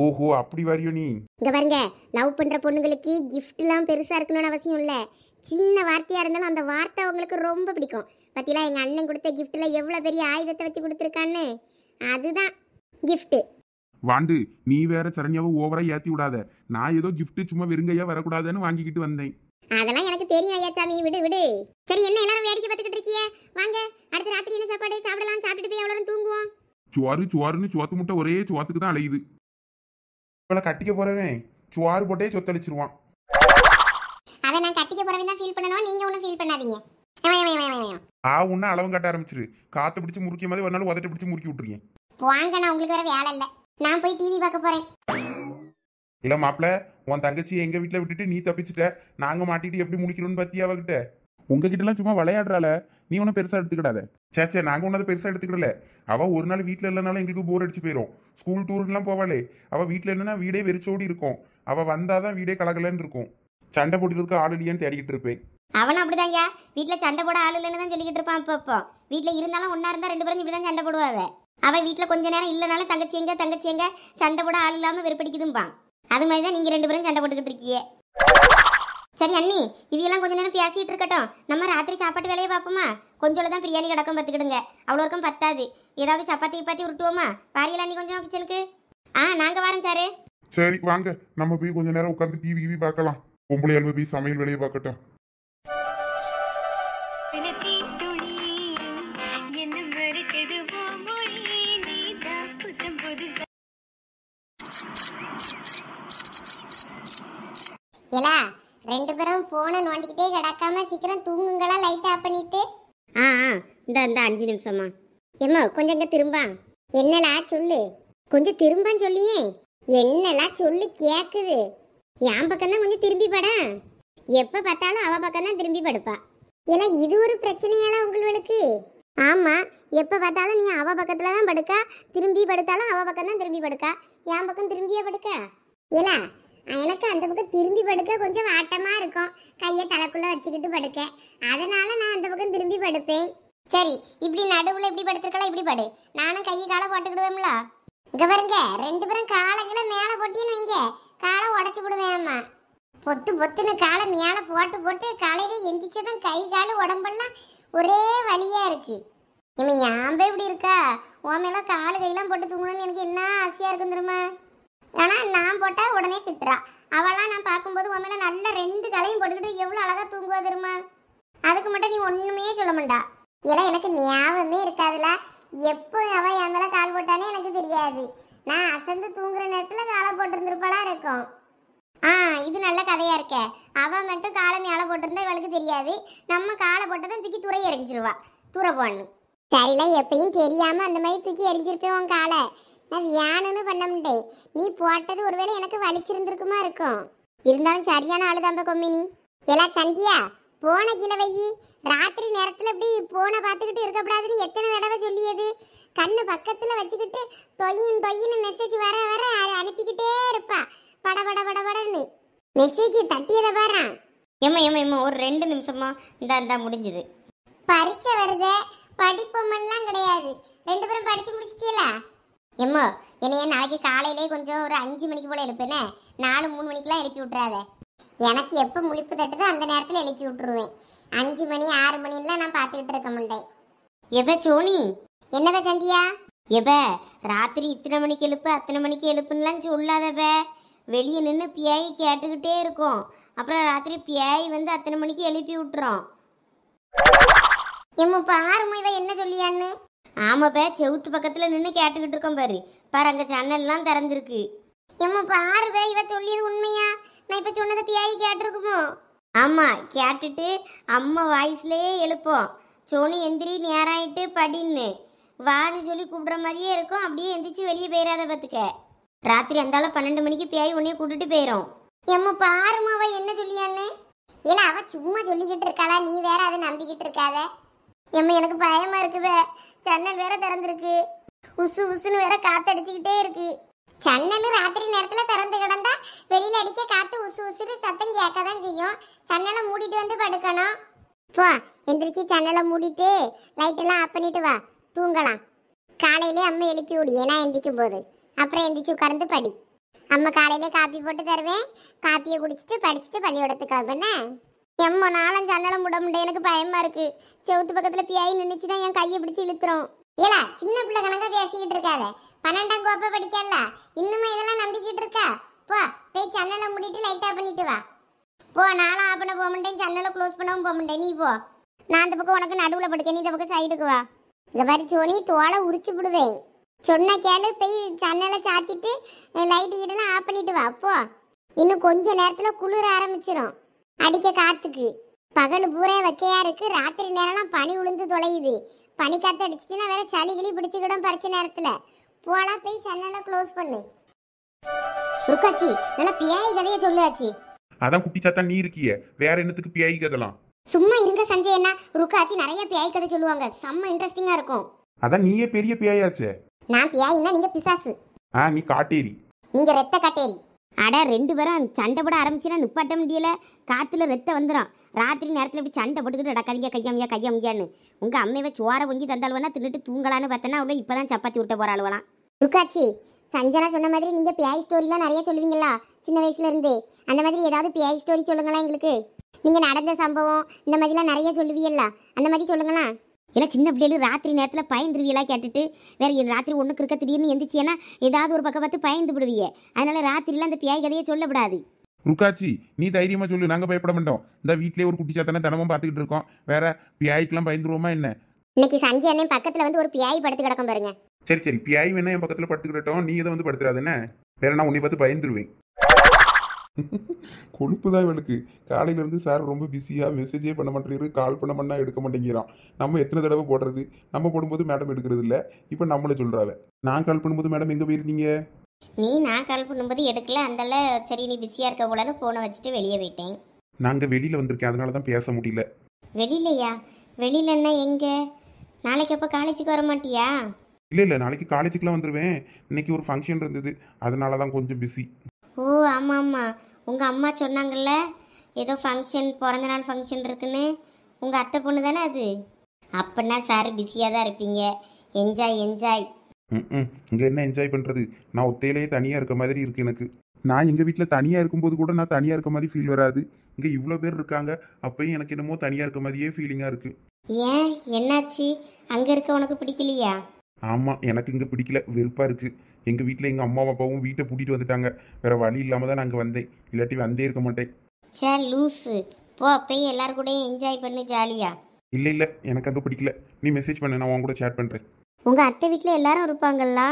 Speaker 2: ஓஹோ, அப்படி வரையோ நீ?
Speaker 1: இங்க பாருங்க, லவ் பண்ற பொண்ணுங்களுக்கு கிஃப்ட்லாம் பெருசா இருக்கணும்னு அவசியம் இல்ல. சின்ன வார்த்தையா இருந்தாலும் அந்த வார்த்தை உங்களுக்கு ரொம்ப பிடிக்கும். பத்திலாம் எங்க அண்ணன் கொடுத்த கிஃப்ட்ல எவ்வளவு பெரிய ஆயுதத்தை வச்சு கொடுத்துருக்கான்னு. அதுதான் கிஃப்ட்.
Speaker 2: வாண்டு, நீ வேற சரண்யாவை ஓவரா ஏத்தி விடாத. நான் ஏதோ கிஃப்ட் சும்மா வெறுங்கையா வரக்கூடாதுன்னு வாங்கிக்கிட்டு வந்தேன்.
Speaker 1: அதெல்லாம் எனக்கு தெரியும் ஐயா சாமி, விடு விடு. சரி, என்ன எல்லாரும் வேடிக்கை பார்த்துக்கிட்டு இருக்கியே? வாங்க, அடுத்த ராத்திரி என்ன சாப்பாடு சாப்பிடலாம். சாப்பிட்டுட்டு போய் எவ்வளவு தூங்குவோம்.
Speaker 2: சுவாருன்னு சோத்து முட்டை ஒரே சுவாத்துக்கு தான் அலையுது. இவளை கட்டிக்க போறவன் சுவாறு போட்டே சொத்தளிச்சிருவான்.
Speaker 1: அதை நான் கட்டிக்க போறவன் தான் ஃபீல் பண்ணணும். நீங்க ஒன்றும் ஃபீல் பண்ணாதீங்க.
Speaker 2: உன்ன அளவும் கட்ட ஆரம்பிச்சிரு. காத்து பிடிச்சு முறுக்கிய மாதிரி ஒரு நாள் உதட்டு பிடிச்சு முறுக்கி விட்டுருக்கேன்.
Speaker 1: வாங்க, நான் உங்களுக்கு வேற வேலை இல்லை. நான் போய் டிவி பார்க்க போறேன்.
Speaker 2: இல்ல மாப்பிள்ள, உன் தங்கச்சி எங்க வீட்டுல விட்டுட்டு நீ தப்பிச்சுட்ட. நாங்க மாட்டிட்டு எப்படி முடிக்கணும்னு பத்தியா அவகிட்ட? உங்ககிட்ட எல்லாம் சும்மா விளையாடுறாள, நீ ஒன்னும் பெருசா எடுத்துக்கிடாத. சே, நாங்க ஒன்னது பெருசா எடுத்துக்கிடல. அவ ஒரு நாள் வீட்டுல இல்லைனாலும் எங்களுக்கு போர் அடிச்சு போயிடும். ஸ்கூல் டூருக்குலாம் போவாளே, அவ வீட்டுல இல்லைன்னா வீடே வெறிச்சோடி இருக்கும். அவ வந்தாதான் வீடே கலகலன்னு இருக்கும். சண்டை போட்டுறதுக்கு ஆள் இல்லையான்னு தேடிக்கிட்டு இருப்பேன்.
Speaker 1: அவனும் அப்படிதான் ஐயா, வீட்டுல சண்டை போட ஆள் இல்லைன்னு தான் சொல்லிக்கிட்டு இருப்பான். இப்போ வீட்டுல இருந்தாலும் ஒன்னா இருந்தா 2 பேரும் இப்படிதான் சண்டை போடுவாங்க. அவ வீட்டுல கொஞ்ச நேரம் இல்லைனாலும் தங்கச்சி எங்க சண்டை போட ஆள் இல்லாம வெறுப்படிக்குதும்பான். அது மாதிரிதான் நீங்க 2 பேரும் சண்டை போட்டுக்கிட்டு இருக்கீங்க. சரி அண்ணி, இவையெல்லாம் கொஞ்ச நேரம் பேசிட்டு இருக்கட்டும். நம்ம ராத்திரி சாப்பாட்டு வேலையை பார்ப்போமா? கொஞ்சம் தான் பிரியாணி கிடக்கும் பார்த்துக்கிடுங்க. அவ்வளோ இருக்கும் பத்தாது. ஏதாவது சப்பாத்தி உருட்டுவோமா? வாரியலா அண்ணி கொஞ்சம் கிச்சனுக்கு? நாங்க வரோம் சாரு.
Speaker 2: சரி வாங்க, நம்ம போய் கொஞ்ச நேரம் உட்காந்து டிவி பார்க்கலாம். பொம்பளை அல்வ போய் சமையல் வேலையை பார்க்கட்டும்.
Speaker 1: ஏலா, 2 பேரும் போன நோண்டிக்கிட்டே கிடக்காம சீக்கிரம் தூங்குங்களா. லைட் ஆஃப் பண்ணிட்டு. இந்த 5 நிமிஷமா எம்மா கொஞ்சம் இங்க திரும்ப. என்னலா சொல்லு, கொஞ்சம் திரும்பன்னு சொல்லியே. என்னலா சொல்லு கேக்குது. என் பக்கம் தான் கொஞ்சம் திரும்பி பட. எப்ப பார்த்தாலும் அவ பக்கம் தான் திரும்பி படுப்பா. ஏலா, இது ஒரு பிரச்சனையால உங்களுக்கு? ஆமா, எப்ப பார்த்தாலும் நீ அவ பக்கத்துல தான் படுக்கா. திரும்பி படுத்தாலும் அவ பக்கம் தான் திரும்பி படுக்கா. என் பக்கம் திரும்பியே படுக்க. ஏலா, எனக்கு அந்த பக்கம் திரும்பி படுக்க கொஞ்சம் வாட்டமா இருக்கும். கையை தலைக்குள்ள வச்சுக்கிட்டு படுக்க. அதனால நான் அந்த பக்கம் திரும்பி படுப்பேன். சரி, இப்படி நடுவுல இப்படி படுத்திருக்கலாம், இப்படி படு. நானும் கையை காலை போட்டுக்கிடுவேன்ல. இங்க பாருங்க, 2 பேரும் காலைகளை மேல போட்டின்னு வைங்க, காலை உடச்சு விடுவேன்மா. பொத்துன்னு காலை மேல போட்டு காலையில எந்திரிச்சதும் கை காலு உடம்பெல்லாம் ஒரே வலியா இருக்கு. இவன் ஞாபகம் இப்படி இருக்கா? உன் மேல காலு கையெல்லாம் போட்டு தூங்கணும்னு எனக்கு என்ன ஆசையா இருக்குன்னு தெரியுமா? ஆனா நான் போட்டா உடனே திட்டுறா. அவெல்லாம் நான் பார்க்கும்போது உன் மேல நல்ல 2 காலையும் போட்டுக்கிட்டு எவ்வளவு அழகா தூங்குவா தெரியுமா? அதுக்கு மட்டும் நீ ஒண்ணுமே சொல்ல மாட்டா. ஏன்னா எனக்கு ஞாபகமே இருக்காதுல. எப்போ அவ என் மேல கால் போட்டானே எனக்கு தெரியாது. நான் அசந்து தூங்குற நேரத்துல காலை போட்டிருந்திருப்பாளா இருக்கும். இது நல்ல கதையா இருக்க. அவ மட்டும் காலை மேல போட்டிருந்தா இவளுக்கு தெரியாது. நம்ம காலை போட்டதும் தூக்கி துறை இறங்கிச்சிருவா. தூர போன்னு சரில எப்பயும் தெரியாம அந்த மாதிரி தூக்கி எரிஞ்சிருப்பேன் உன் காலை. நான் வியானன்னு பண்ண முடியேன். நீ போட்டது ஒருவேளை எனக்கு வலிச்சிருந்திருக்குமா இருக்கும். இருந்தாலும் சரியான ஆளுதாம்ப கொம்மினி. எல்லாம் சந்தியா போன கிழவையி ராத்திரி நேரத்துல இப்படி போனை பார்த்துக்கிட்டு இருக்கக்கூடாதுன்னு எத்தனை தடவை சொல்லியது. கண்ணு பக்கத்துல வச்சுக்கிட்டு டொய்யின்னு மெசேஜ் வர வர அனுப்பிக்கிட்டே இருப்பா. பட பட பட படன்னு மெசேஜ் தட்டியதை பாரு.
Speaker 4: ஏம்மா ஒரு 2 நிமிஷமா இந்தா முடிஞ்சுது.
Speaker 1: பரீட்சை வருதே, படிப்போம்லாம் கிடையாது. 2 பேரும் படிச்சு முடிச்சிட்டீங்களா?
Speaker 4: ஏம்மா என்னைய நாளைக்கு காலையிலே கொஞ்சம் ஒரு 5 மணிக்கு போல எழுப்பேனே, 4-3 மணிக்கெல்லாம் எழுப்பி விட்றாத.
Speaker 1: எனக்கு எப்போ முழிப்பு தட்டுதோ அந்த நேரத்தில் எழுப்பி விட்டுருவேன். 5 மணி 6 மணிலாம் நான் பார்த்துக்கிட்டு இருக்க மாட்டேன்.
Speaker 4: எப்ப சோனி
Speaker 1: என்னவே சந்தியா?
Speaker 4: எப்ப ராத்திரி இத்தனை மணிக்கு எழுப்பு அத்தனை மணிக்கு எழுப்புன்னெலாம் சொல்லாதவ. வெளியே நின்று பியாய் கேட்டுக்கிட்டே இருக்கும். அப்புறம் ராத்திரி பியாய் வந்து அத்தனை மணிக்கு எழுப்பி விட்டுறோம்.
Speaker 1: எம்ம பாருமா இவ என்ன சொல்லியான்னு.
Speaker 4: ஆமாப்ப செவுத்து பக்கத்தில் நின்று கேட்டுக்கிட்டு இருக்கோம் பாரு. அங்கே ஜன்னல்லாம் திறந்துருக்கு.
Speaker 1: எம்ம பாருவே இவ சொல்லியது உண்மையா? நான் இப்போ சொன்னதை பியாயி கேட்டிருக்குமோ?
Speaker 4: ஆமாம் கேட்டுட்டு அம்மா வாய்ஸ்லேயே எழுப்போம். சோனி எந்திரி நேராயிட்டு படின்னு வான்னு சொல்லி கூப்பிட்ற மாதிரியே இருக்கும். அப்படியே எந்திரிச்சு வெளியே போயிடாத பார்த்துக்க. ராத்திரி அந்தாலும் 12 மணிக்கு பியாய் உன்னைய கூட்டிட்டு போயிடும்.
Speaker 1: எம்ம பாருமா அவ என்ன சொல்லியான்னு. இல்லை அவ சும்மா சொல்லிக்கிட்டு இருக்காளா, நீ வேற அதை நம்பிக்கிட்டு இருக்காத. எம்ம எனக்கு பயமா இருக்குவே. ஜன்னல் வேற திறந்துருக்கு. உசு உசுன்னு வேற காத்தடிச்சுக்கிட்டே இருக்கு. ஜன்னல் ராத்திரி நேரத்துல திறந்து கிடந்தா வெளியில அடிக்க காத்து உசு உசுன்னு சத்தம் கேட்கதான் செய்யும். ஜன்னலை மூடிட்டு வந்து படுக்கணும். போ எந்திரிச்சு ஜன்னலை மூடிட்டு லைட்டெல்லாம் ஆஃப் பண்ணிட்டு வா, தூங்கலாம். காலையிலே அம்மா எழுப்பி விடியே நான் எந்திரிக்கும் போது. அப்புறம் எந்திரிச்சு உட்கார்ந்து படி. அம்மா காலையிலே காப்பி போட்டு தருவேன். காப்பியை குடிச்சிட்டு படிச்சுட்டு பள்ளியோடத்துக்கு கிளம்புனே. எம்மோ நாளும் ஜன்னலை மூட முடியும். எனக்கு பயமா இருக்கு. செவுத்து பக்கத்துல பியாயி நின்றுச்சுன்னா என் கையை பிடிச்சி இழுத்துரும். ஏலா சின்ன பிள்ளை கணக்கா பேசிக்கிட்டு இருக்காத. 12ஆம் கோப்பை படிக்கல இன்னுமா இதெல்லாம் நம்பிக்கிட்டு இருக்கா? போ போய் ஜன்னலை மூடிட்டு லைட் ஆஃப் பண்ணிட்டு வா. போ நானும் ஆஃப் பண்ண போக மாட்டேன், ஜன்னலை க்ளோஸ் பண்ணவும் போக மாட்டேன். நீ போ. நான் அந்த பக்கம் உனக்கு நடுவில் படுக்க, நீ இந்த பக்கம் சைடுக்கு வா. இந்த மாதிரி சோனி தோலை உரிச்சு விடுவேன். சொன்ன கேளு. போய் ஜன்னலை சாத்திட்டு லைட்டு கீட்டெல்லாம் ஆஃப் பண்ணிட்டு வா. போ இன்னும் கொஞ்ச நேரத்தில் குளிர ஆரம்பிச்சிடும் அடிக்க காத்துக்கு. பகல் பூரா வைக்கையா இருக்கு. ராத்திரி நேரம்லாம் பனி விழுந்து தொலையுது. பனி காத்து அடிச்சுன்னா வேற சளி கிளி பிடிச்சிக்கிடும் பறிச்ச நேரத்தில். போலாம் போய் ஜன்னலை க்ளோஸ் பண்ணு. ருக்காச்சி நல்லா பியாயி கதையை சொல்லுவாச்சி.
Speaker 2: அதான் குட்டி சாத்தா நீ இருக்கிய, வேற என்னத்துக்கு பியாயி கதலாம்?
Speaker 1: சும்மா இருங்க சஞ்சய். என்ன ருக்காச்சி நிறைய பியாயி கதை சொல்லுவாங்க, செம்ம இன்ட்ரெஸ்டிங்கா இருக்கும்.
Speaker 2: அதான் நீயே பெரிய பியாயாச்சே.
Speaker 1: நான் பியாயின்னா நீங்க பிசாசு.
Speaker 2: நீ காட்டேரி,
Speaker 1: நீங்க ரெத்த காட்டேரி.
Speaker 4: அட 2 பேரும் சண்டை போட ஆரம்பிச்சுன்னா நிப்பாட்ட முடியல. காற்றுல ரத்தம் வந்துடும். ராத்திரி நேரத்தில் இப்படி சண்டை போட்டுக்கிட்டு நடக்காதீங்க கையாமியான்னு. உங்கள் அம்மையை சோறை பொங்கி தந்தாளுவனா தின்னுட்டு தூங்கலான்னு பார்த்தேன்னா அவ்வளோ இப்போ தான் சப்பாத்தி விட்ட போகிறாளுவலாம்.
Speaker 1: ருக்காச்சி சஞ்சனா சொன்ன மாதிரி நீங்கள் பியாய் ஸ்டோரிலாம் நிறைய சொல்லுவீங்களா சின்ன வயசுல இருந்து? அந்த மாதிரி ஏதாவது பியாய் ஸ்டோரி சொல்லுங்களா எங்களுக்கு. நீங்கள் நடந்த சம்பவம் இந்த மாதிரிலாம் நிறைய சொல்லுவீங்களா, அந்த மாதிரி சொல்லுங்களா.
Speaker 4: இல்லை சின்ன பிள்ளைகள் ராத்திரி நேரத்தில் பயந்துருவியெல்லாம் கேட்டுட்டு வேறு ராத்திரி ஒன்றுக்கு இருக்க திடீர்னு எந்திரிச்சியன்னா ஏதாவது ஒரு பக்கம் பார்த்து பயந்து விடுவியே. அதனால ராத்திரிலாம் அந்த பியாய் கதையை சொல்லக்கூடாது.
Speaker 2: ருக்காச்சி நீ தைரியமா சொல்லு, நாங்க பயப்பட மாட்டோம். இந்த வீட்லயே ஒரு குட்டி சாத்தானே தினமும் பார்த்துக்கிட்டு இருக்கோம். வேற பியாய்க்கெல்லாம் பயந்துருவோமா என்ன?
Speaker 1: இன்னைக்கு சஞ்சய் அண்ணன் பக்கத்தில் வந்து ஒரு பியாய் படுத்து கிடக்கும் பாருங்க.
Speaker 2: சரி பியாய் வேணா என் பக்கத்துல படுத்துக்கிட்டோம், நீ இதை வந்து படுத்துறாது என்ன? வேற நான் உன்னை பார்த்து பயந்துருவேன். கொழுப்பு தான் இவளுக்கு. காலையில இருந்து சார் ரொம்ப பிஸியா மெசேஜே பண்ண மாட்டேங்கிறாரு, கால் பண்ண எடுக்க மாட்டேங்கிறான். நம்ம எத்தனை தடவை போடுறது? நம்ம போடும்போது மேடம் எடுக்கிறது இல்ல. இப்போ நம்மளே சொல்றாவ. நான் கால் பண்ணும்போது மேடம் எங்க போயிருந்தீங்க?
Speaker 4: நான் கால் பண்ணும்போது எடுக்கல. அந்தால சரி நீ பிஸியாக இருக்க போலன்னு ஃபோனை வச்சுட்டு வெளியே போயிட்டேன்.
Speaker 2: நாங்க வெளியில வந்திருக்கேன், அதனால தான் பேச முடியல.
Speaker 4: வெளியிலையா? வெளியிலன்னா எங்கே? நாளைக்கு அப்போ காலேஜுக்கு வர மாட்டியா?
Speaker 2: இல்ல நாளைக்கு காலேஜுக்குலாம் வந்துருவேன். இன்னைக்கு ஒரு ஃபங்க்ஷன் இருந்தது, அதனால தான் கொஞ்சம் பிஸி.
Speaker 4: ஓ ஆமாம் உங்கள் அம்மா சொன்னாங்கல்ல ஏதோ ஃபங்க்ஷன், பிறந்த நாள் ஃபங்க்ஷன் இருக்குன்னு. உங்கள் அத்தை பொண்ணு தானே அது? அப்படின்னா சார் பிஸியாக தான் இருப்பீங்க. என்ஜாய்.
Speaker 2: இங்க என்ன என்ஜாய் பண்றது? நான் ஒத்தையிலேயே தனியா இருக்க மாதிரி இருக்கு எனக்கு. நான் எங்க வீட்டுல தனியா இருக்கும்போது கூட நான் தனியா இருக்க மாதிரி ஃபீல் வராது. இங்க இவ்வளோ பேர் இருக்காங்க, அப்பயும் எனக்கு என்னமோ தனியா இருக்க மாதிரியே ஃபீலிங்கா இருக்கு.
Speaker 4: ஏன் என்னாச்சு? அங்கே இருக்க உனக்கு பிடிக்கலையா?
Speaker 2: ஆமா, எனக்கு இங்க பிடிக்கல, வெறுப்பா இருக்கு. எங்க வீட்டுல எங்க அம்மாவும் அப்பாவும் வீட்டை பூட்டிட்டு வந்துட்டாங்க. வேற வழி இல்லாம தான் நாங்க வந்தேன், இல்லாட்டி வந்தே இருக்க மாட்டேன்.
Speaker 4: சார் லூஸு போ, போய் எல்லாரும் கூட என்ஜாய் பண்ணு ஜாலியா.
Speaker 2: இல்ல எனக்கு அங்க பிடிக்கல. நீ மெசேஜ் பண்ணு, நான் உன் கூட சேட் பண்றேன்.
Speaker 4: உங்கள் அத்தை வீட்டில் எல்லாரும் இருப்பாங்களா?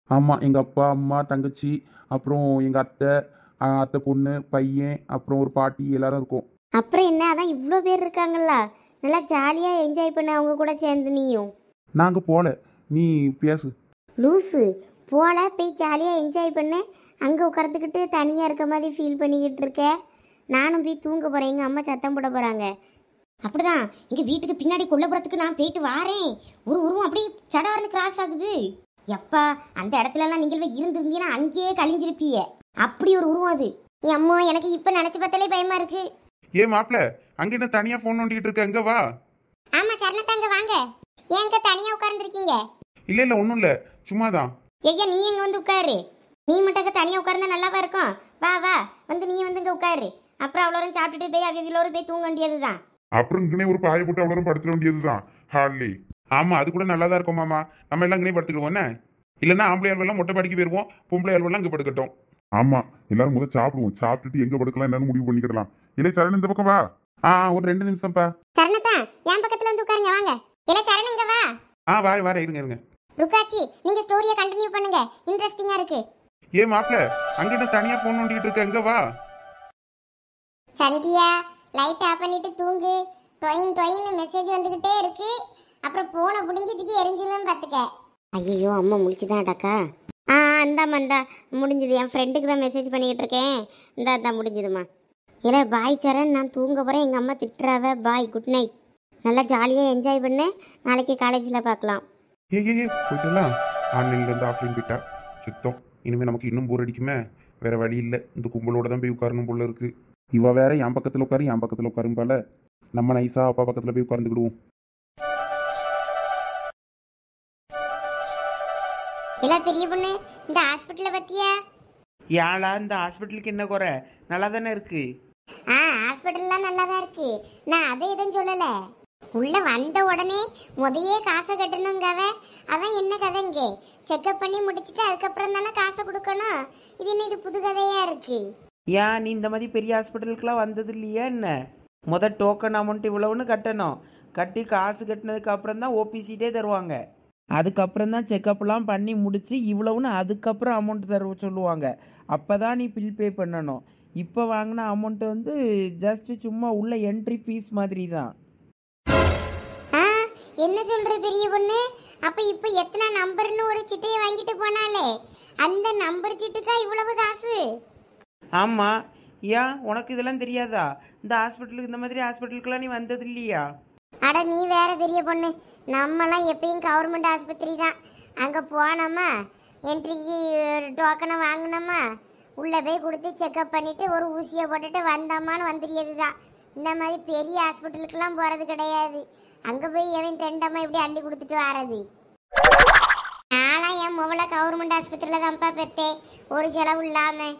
Speaker 2: ஆமா, எங்க அப்பா அம்மா தங்கச்சி, அப்புறம் எங்க அத்தை பொண்ணு பையன், அப்புறம் ஒரு பாட்டி, எல்லாரும் இருக்கும்.
Speaker 4: அப்புறம் என்ன, அதான் இவ்வளோ பேர் இருக்காங்களா? நல்லா ஜாலியாக என்ஜாய் பண்ண அவங்க கூட சேர்ந்து நீயும்.
Speaker 2: நாங்கள் போகல, நீ பேசு.
Speaker 4: லூஸு போல போய் ஜாலியாக என்ஜாய் பண்ண, அங்கே உட்காந்துக்கிட்டு தனியாக இருக்க மாதிரி ஃபீல் பண்ணிக்கிட்டு இருக்க. நானும் போய் தூங்க போகிறேன், எங்கள் அம்மா சத்தம் போட போகிறாங்க. அப்படிதான் எங்கள் வீட்டுக்கு பின்னாடி கொல்லப்புறத்துக்கு நான் போயிட்டு வாரேன். ஒரு உருவம் அப்படியே சடார்னு கிராஸ் ஆகுது. எப்பா அந்த இடத்துலலாம் நீங்கள் இருந்திருந்தீங்கன்னா அங்கேயே கழிஞ்சிருப்பீங்க. அப்படி ஒரு உருவம் அது. அம்மா எனக்கு இப்போ நினச்சி பார்த்தாலே பயமாக இருக்கு.
Speaker 2: ஏ மாப்பிள்ள, அங்கே என்ன தனியாக ஃபோன் நோண்டிக்கிட்டு இருக்க? எங்கே வா.
Speaker 1: ஆமா சரணத்தாங்க வாங்க. ஏங்க தனியா உட்கார்ந்துருக்கீங்க?
Speaker 2: இல்லை இல்லை, ஒன்றும் இல்லை, சும்மா தான்.
Speaker 4: ஐயா நீ எங்கே வந்து உட்காரு. நீ மட்டும் தனியாக உட்கார்ந்தா நல்லாவா இருக்கும்? வா வா வந்து நீ வந்து இங்கே உட்காரு. அப்புறம் அவ்வளோரும் சாப்பிட்டுட்டு போய் அவ்வளோரும் போய் தூங்க வேண்டியது தான்.
Speaker 2: அப்புறம் இங்கனே ஒரு பாயை போட்டு அவ்வளோ படுத்துட வேண்டியது தான் ஹார்லி. ஆமாம், அது கூட நல்லா தான் இருக்கும் மாமா. நம்ம எல்லாம் இங்கே படுத்துக்குவோம் என்ன? இல்லைன்னா ஆம்பளை ஆள்வெல்லாம் மொட்டை படிக்க போயிடுவோம், பொம்பளை ஆள்வெல்லாம் இங்கே படுக்கட்டும். ஆமாம், எல்லாரும் முதல் சாப்பிடுவோம், சாப்பிட்டுட்டு எங்கே படுக்கலாம் என்னன்னு முடிவு பண்ணிக்கிடலாம். இல்லை சரண் இந்த பக்கம் வா. ஒரு 2 நிமிஷம்ப்பா.
Speaker 1: சரணத்தா என் பக்கத்துல வந்து உட்காருங்க வாங்க. இல்ல சரண் இங்க வா.
Speaker 2: வார இருங்க இருங்க.
Speaker 1: ருக்காச்சி நீங்க ஸ்டோரியை கண்டினியூ பண்ணுங்க, இன்ட்ரெஸ்டிங்கா இருக்கு.
Speaker 2: ஏ மாப்பிள்ள, அங்கே என்ன தனியாக ஃபோன் நோண்டிக்கிட்டு இருக்க? எங்கே வா.
Speaker 1: சந்தியா லைட் ஆஃப் பண்ணிட்டு தூங்கு. டொயின் டொயின்னு மெசேஜ் வந்துகிட்டே இருக்கு. அப்புறம் போனை பிடிங்கி தூக்கி எரிஞ்சிலும் பார்த்துக்க.
Speaker 4: ஐயோ அம்மா முடிச்சுதான் அடாக்கா. இந்தாம்மா இந்தா முடிஞ்சுது. என் ஃப்ரெண்டுக்கு தான் மெசேஜ் பண்ணிக்கிட்டு இருக்கேன். இந்தா முடிஞ்சுதும்மா. இல்லை பாய் சரண், நான் தூங்க போகிறேன். எங்கள் அம்மா திட்டுறாவ. பாய், குட் நைட். நல்லா ஜாலியாக என்ஜாய் பண்ணு. நாளைக்கு காலேஜில் பார்க்கலாம்.
Speaker 2: ஏ போயிட்டுலாம். ஆன்லைன்லேருந்து ஆஃப்லைன் போயிட்டா சுத்தம். இனிமேல் நமக்கு இன்னும் போர் அடிக்குமே. வேற வழி இல்லை, இந்த கும்பலோட தான் போய் உட்காரணும் போல இருக்கு. இவ வேற என் பக்கத்தில் உட்காரு, என் பக்கத்தில் உட்காரும் போல. நம்ம நைஸா அப்பா பக்கத்தில் போய் உட்கார்ந்துக்கிடுவோம்.
Speaker 1: எல்லாம் பெரிய பொண்ணு இந்த ஹாஸ்பிட்டலை பத்தியா?
Speaker 3: ஏழா இந்த ஹாஸ்பிட்டலுக்கு என்ன குறை? நல்லா தானே இருக்கு.
Speaker 1: ஹாஸ்பிட்டல்லாம் நல்லா தான் இருக்கு. நான் அதை எதுவும் சொல்லலை. உள்ள வந்த உடனே முதையே காசை கட்டணுங்கவ. அதான் என்ன கதைங்க? செக்அப் பண்ணி முடிச்சுட்டு அதுக்கப்புறம் தானே காசை கொடுக்கணும். இது என்ன இது புது கதையா இருக்கு?
Speaker 3: ஏன் நீ இந்த மாதிரி பெரிய ஹாஸ்பிட்டலுக்குலாம் வந்தது இல்லையா என்ன? டோக்கன் அமௌண்ட் இவ்வளவுன்னு கட்டணும். கட்டி காசு கட்டினதுக்கு அப்புறம் தான் ஓபிசிட்டே தருவாங்க. அதுக்கப்புறம் தான் செக்கப்லாம் பண்ணி முடிச்சு இவ்வளவுன்னு அதுக்கப்புறம் அமௌண்ட் தர சொல்லுவாங்க. அப்போ தான் நீ பில் பே பண்ணணும். இப்போ வாங்கின அமௌண்ட் ஜஸ்ட் சும்மா உள்ள என்ட்ரி ஃபீஸ் மாதிரி தான்.
Speaker 1: என்ன சொல்ற பெரிய பொண்ணு? அப்ப இப்ப எத்தனை நம்பர்னு ஒரு சிட்டையை வாங்கிட்டு போனாலே அந்த நம்பர் சிட்டுக்கா இவ்வளவு காசு?
Speaker 3: ஆமாம். ஏன் உனக்கு இதெல்லாம் தெரியாதா? இந்த ஹாஸ்பிட்டலுக்கு இந்த மாதிரி ஹாஸ்பிட்டலுக்குலாம் நீ வந்தது இல்லையா?
Speaker 1: அட நீ வேற பெரிய பொண்ணு. நம்மலாம் எப்பயும் கவர்மெண்ட் ஆஸ்பத்திரி தான். அங்கே போனோமா, என்ட்ரிக்கு டோக்கனை வாங்கினோமா, உள்ளே போய் கொடுத்து செக்அப் பண்ணிவிட்டு ஒரு ஊசியை போட்டுட்டு வந்தோமான்னு வந்துடுறது தான். இந்த மாதிரி பெரிய ஹாஸ்பிட்டலுக்கெல்லாம் போகிறது கிடையாது. அங்கே போய் எவன் தெண்டமா இப்படி அள்ளி கொடுத்துட்டு வர்றது. நானும் என் முவலை கவர்மெண்ட் ஆஸ்பத்திரியில் தான்ப்பா பெற்றேன், ஒரு செலவு இல்லாமல்.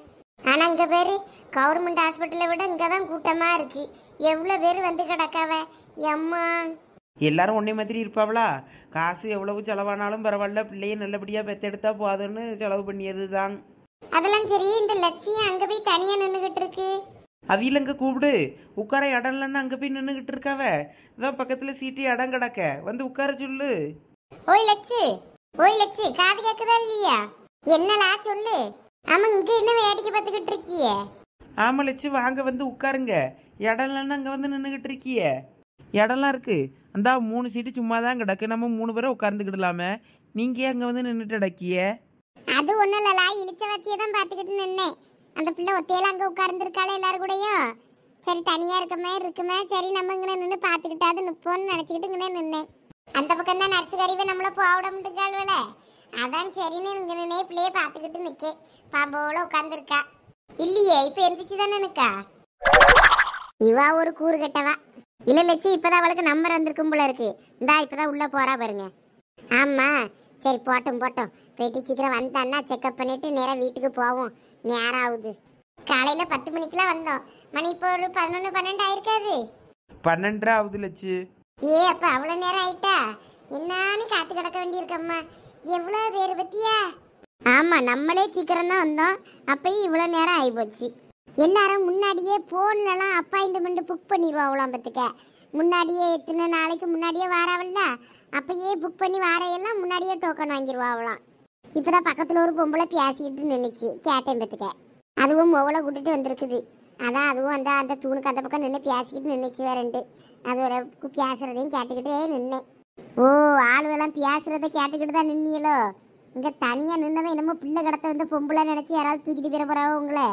Speaker 1: ஆனால் இங்கே பேர் கவர்மெண்ட் ஹாஸ்பிட்டலை விட இங்கே தான் கூட்டமாக இருக்குது. எவ்வளோ பேர் வந்து கிடக்காவ எம்மா.
Speaker 3: எல்லாரும் ஒன்றே மாதிரி இருப்பாவளா? காசு எவ்வளவு செலவானாலும் பரவாயில்ல, பிள்ளைய நல்லபடியாக பெற்றெடுத்தா போதும்னு செலவு பண்ணியது தான்.
Speaker 1: அதெல்லாம் சரி, இந்த லட்சியம் அங்கே போய் தனியாக நின்றுக்கிட்டு இருக்கு.
Speaker 3: அவியில் அங்கே கூப்பிடு. உட்கார இடம் இல்லைன்னு அங்கே போய் நின்றுக்கிட்டு இருக்காவ. இதான் பக்கத்தில் சீட்டு இடம் கிடக்க, வந்து உட்கார சொல்லு.
Speaker 1: ஓய் லட்சு, ஓய் லட்சு, காது கேட்குதா இல்லையா? என்னலா சொல்லு. ஆமாம், இங்கே என்ன வேடிக்கை பார்த்துக்கிட்டு இருக்கியே?
Speaker 3: ஆமாம் லட்சு, வாங்க வந்து உட்காருங்க. இடம் இல்லைன்னு அங்கே வந்து நின்றுக்கிட்டு இருக்கியே. இடம்லாம் இருக்கு. அந்த 3 சீட்டு சும்மா தான் கிடக்கு. நம்ம 3 பேரை உட்கார்ந்துக்கிடலாமே. நீங்கள் அங்கே வந்து நின்றுட்டு அடக்கிய.
Speaker 1: அது ஒன்றும் இல்லலா, இழிச்ச வச்சியை தான் பார்த்துக்கிட்டு நின்னேன். அந்த பிள்ளை ஒத்தையில அங்கே உட்கார்ந்துருக்காளே எல்லாரும் கூடயும். சரி தனியாக இருக்கமே இருக்குமே, சரி நம்ம இங்கே நின்று பார்த்துக்கிட்டாது நிற்போன்னு நினச்சிக்கிட்டு இங்கே நின்னேன். அந்த பக்கம் தான் நர்ஸு கறிவை நம்மளை போட முடிஞ்சாள்வல. அதான் சரின்னு இங்கே நின்னே பிள்ளைய பார்த்துக்கிட்டு நிற்கே. பாம்போல உட்காந்துருக்கா இல்லையே, இப்போ எந்திரிச்சு தானே நிற்கா. இவா ஒரு கூறு கட்டவா. இல்லை லட்சி, இப்போதான் அவளுக்கு நம்பர் வந்திருக்கும் போல இருக்கு. இந்தா இப்போதான் உள்ளே போறா பாருங்க. ஆமாம், சரி போட்டோம் போட்டோம். போயிட்டு சீக்கிரம் வந்தான்னா செக்அப் பண்ணிட்டு நேராக வீட்டுக்கு போவோம். நேரம் ஆகுது. காலையில் 10 மணிக்கெலாம் வந்தோம். மணி இப்போ ஒரு 11, 12 ஆயிருக்காது.
Speaker 3: 12 ஆகுது லட்சு.
Speaker 1: ஏ அப்போ அவ்வளோ நேரம் ஆயிட்டா? என்னான்னு காத்து கிடக்க வேண்டியிருக்கம்மா. எவ்வளோ பேர் பத்தியா? ஆமாம், நம்மளே சீக்கிரம் தான் வந்தோம். அப்பயும் இவ்வளோ நேரம் ஆகிப்போச்சு. எல்லாரும் முன்னாடியே ஃபோன்லலாம் அப்பாயின்மெண்ட் புக் பண்ணிடுவாங்களாம். பார்த்துக்க, முன்னாடியே எத்தனை நாளைக்கு முன்னாடியே வாராவல்ல, அப்பயே புக் பண்ணி வாரையெல்லாம் முன்னாடியே டோக்கன் வாங்கிடுவாங்களாம். இப்போ தான் பக்கத்தில் ஒரு பொம்பளை பேசிக்கிட்டு நின்றுச்சு, கேட்டேன். பார்த்துக்க, அதுவும் மொவலை கூட்டிகிட்டு வந்திருக்குது. அதான் அதுவும் அந்த தூணுக்கு அந்த பக்கம் நின்று பேசிக்கிட்டு நின்றுச்சு வேறண்டு. அது ஒரு பேசுகிறதையும் கேட்டுக்கிட்டே நின்னேன். ஓ, ஆளுவெல்லாம் பேசுறத கேட்டுக்கிட்டு தான் நின்னீங்களோ? இங்க தனியா நின்னதை என்னமோ பிள்ளை கடத்த வந்து பொம்பளை நினைச்சு யாராவது தூக்கிட்டு போயிட போறாவோ உங்களை.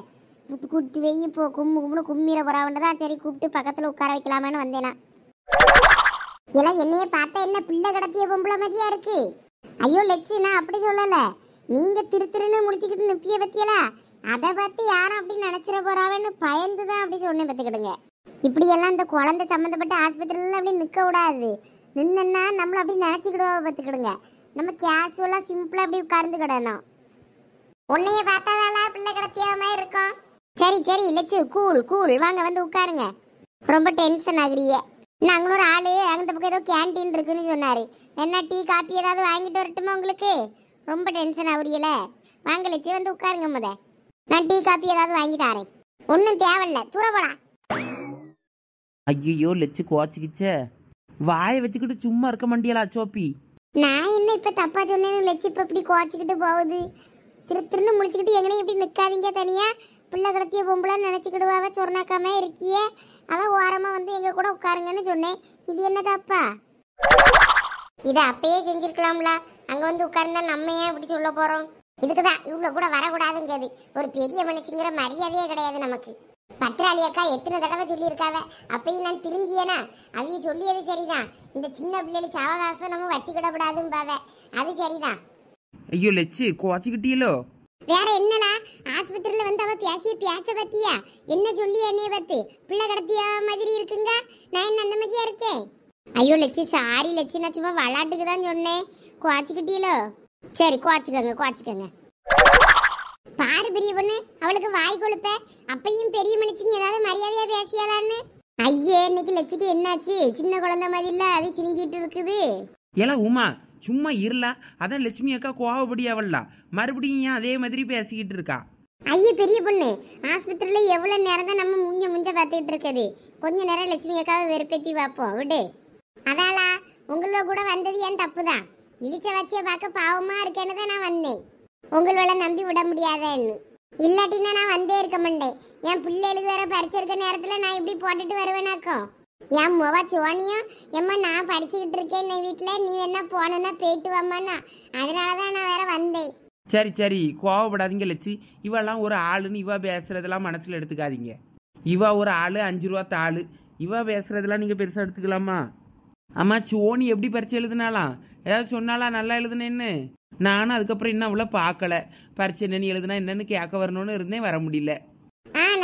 Speaker 1: கூட்டி போய் இப்போ கும்முன்னு கும்மிர போறாவன்றதான் சரி கூப்பிட்டு பக்கத்துல உட்கார வைக்கலாமான்னு வந்தேனா. எல்லாம் என்னைய பார்த்தா என்ன பிள்ளை கடத்திய பொம்பளை மாதிரியா இருக்கு? ஐயோ லட்சு, நான் அப்படி சொல்லல. நீங்க திருன்னு முடிச்சுக்கிட்டு நிப்பிய பத்தியலா, அதை பார்த்து யாரும் அப்படி நினைச்சிட போறாவன்னு பயந்துதான் அப்படி சொன்னேன். பத்துக்கிடுங்க, இப்படியெல்லாம் இந்த குழந்தை சம்மந்தப்பட்ட ஆஸ்பத்திரியில அப்படி நிற்க விடாது. நின்னா நம்மள அப்படி நினைச்சுக்கிடுவோம். பத்துக்கிடுங்க, நம்ம கேஷுவலா சிம்பிளா அப்படி உட்கார்ந்து கிடணும். உன்னைய பார்த்தாதால பிள்ளை கடத்தியாம இருக்கும். சரி சரி லட்சு, கூல் கூல், வாங்க வந்து உட்காருங்க. ரொம்ப டென்ஷன் ஆகுறிய. நாங்களும் ஒரு ஆளு அந்த பக்கம் ஏதோ கேன்டீன் இருக்குன்னு சொன்னாரு. என்ன டீ காப்பி ஏதாவது வாங்கிட்டு வரட்டுமா உங்களுக்கு? ரொம்ப டென்ஷன் ஆகுறியல. வாங்க லட்சு, வந்து உட்காருங்க. நான் டீ காப்பி ஏதாவது வாங்கி தரேன். ஒன்றும் தேவையில்ல, தூர போலாம்.
Speaker 3: ஐயோ லட்சு கோச்சிக்கிச்சே. வாயை வச்சுக்கிட்டு சும்மா இருக்க மாட்டியலா சோப்பி?
Speaker 1: நான் என்ன இப்ப தப்பா சொன்னேன்னு லட்சு இப்ப இப்படி குறைச்சிக்கிட்டு போகுது. திருன்னு முடிச்சுக்கிட்டு எங்கனையும் இப்படி நிக்காதீங்க. தனியா பிள்ளை கடத்திய பொம்பளைன்னு நினைச்சுக்கிடுவாவ. சொர்ணாக்காம இருக்கியே, அவன் ஓரமா வந்து எங்க கூட உட்காருங்கன்னு சொன்னேன். இது என்ன தப்பா? இதை அப்பயே செஞ்சிருக்கலாம்ல. அங்க வந்து உட்கார்ந்தா நம்ம ஏன் இப்படி சொல்ல போறோம்? இதுக்குதான் இவ்வளவு கூட வரக்கூடாதுங்கிறது. ஒரு பெரிய மனுஷங்கிற மரியாதையே கிடையாது நமக்கு. பத்திராளி அக்கா எத்தனை தடவை சொல்லியிருக்காவ. அப்பயும் நான் திருந்தியேனா? அவைய சொல்லியது சரிதான். இந்த சின்ன பிள்ளைகளுக்கு அவகாசம் நம்ம வச்சுக்கிடப்படாதும்பாவ. அது சரிதான்.
Speaker 3: ஐயோ லட்சு கோச்சிக்கிட்டீங்களோ?
Speaker 1: வேற என்னலா, ஆஸ்பத்திரியில வந்து அவ பேசிய பேச்ச பத்தியா? என்ன சொல்லி என்னைய பத்து பிள்ளை கடத்திய மாதிரி இருக்குங்க? நான் என்ன அந்த மாதிரியா இருக்கேன்? ஐயோ லட்சு, சாரி லட்சு, நான் சும்மா விளாட்டுக்கு தான் சொன்னேன். குவாச்சிக்கிட்டீங்களோ? சரி குவாச்சிக்கோங்க குவாச்சிக்கோங்க. பாரு பெரிய பொண்ணு, அவளுக்கு வாய் கொழுப்ப. அப்பையும் பெரிய மனுஷன் ஏதாவது மரியாதையா பேசியாலான்னு. ஐயே, இன்னைக்கு லட்சுக்கு என்னாச்சு? சின்ன குழந்தை மாதிரி இல்ல, அது சினிங்கிட்டு இருக்குது.
Speaker 3: ஏலா உமா, சும்மா இருளா. அதான் லட்சுமி அக்கா கோவப்படி அவள்லா மறுபடியும் ஏன் அதே மாதிரி பேசிக்கிட்டு இருக்கா?
Speaker 1: ஐயே பெரிய பொண்ணு, ஆஸ்பத்திரியில எவ்வளவு நேரம் தான் நம்ம முஞ்ச பார்த்துக்கிட்டு இருக்குது. கொஞ்ச நேரம் லட்சுமி அக்காவை வெறுப்பேத்தி பார்ப்போம் விடு. அதாலா உங்களோட கூட வந்தது என் தப்பு தான். இழிச்ச வச்சிய பார்க்க பாவமா இருக்கேன்னு தான் நான் வந்தேன். உங்களோட நம்பி விட முடியாதேன்னு. இல்லாட்டினா நான் வந்தே இருக்க மாட்டேன். என் பிள்ளைகளுக்கு வேற பறிச்சிருக்க நேரத்துல நான் இப்படி போட்டுட்டு வருவேனாக்கும். என் முவ சோனியும் எம்மா நான் படிச்சுக்கிட்டு இருக்கேன் என் வீட்டுல, நீ வேணா போனா போயிட்டு வாமான்னா. அதனாலதான் நான் வேற வந்தேன்.
Speaker 3: சரி சரி கோவப்படாதீங்க லட்சு. இவெல்லாம் ஒரு ஆளுன்னு இவ பேசுறதெல்லாம் மனசுல எடுத்துக்காதீங்க. இவ ஒரு ஆளு, 5 ரூபா தாளு. இவ பேசுறதெல்லாம் நீங்க பெருசா எடுத்துக்கலாமா? அம்மா சோனி எப்படி பரிச்சை எழுதுனாலாம்? ஏதாவது சொன்னாலா நல்லா எழுதுனேன்னு? நானும் அதுக்கப்புறம் இன்னும் அவ்வளோ பார்க்கல. பரிச்சை என்னன்னு எழுதுனா என்னன்னு கேட்க வரணும்னு இருந்தேன், வர முடியல.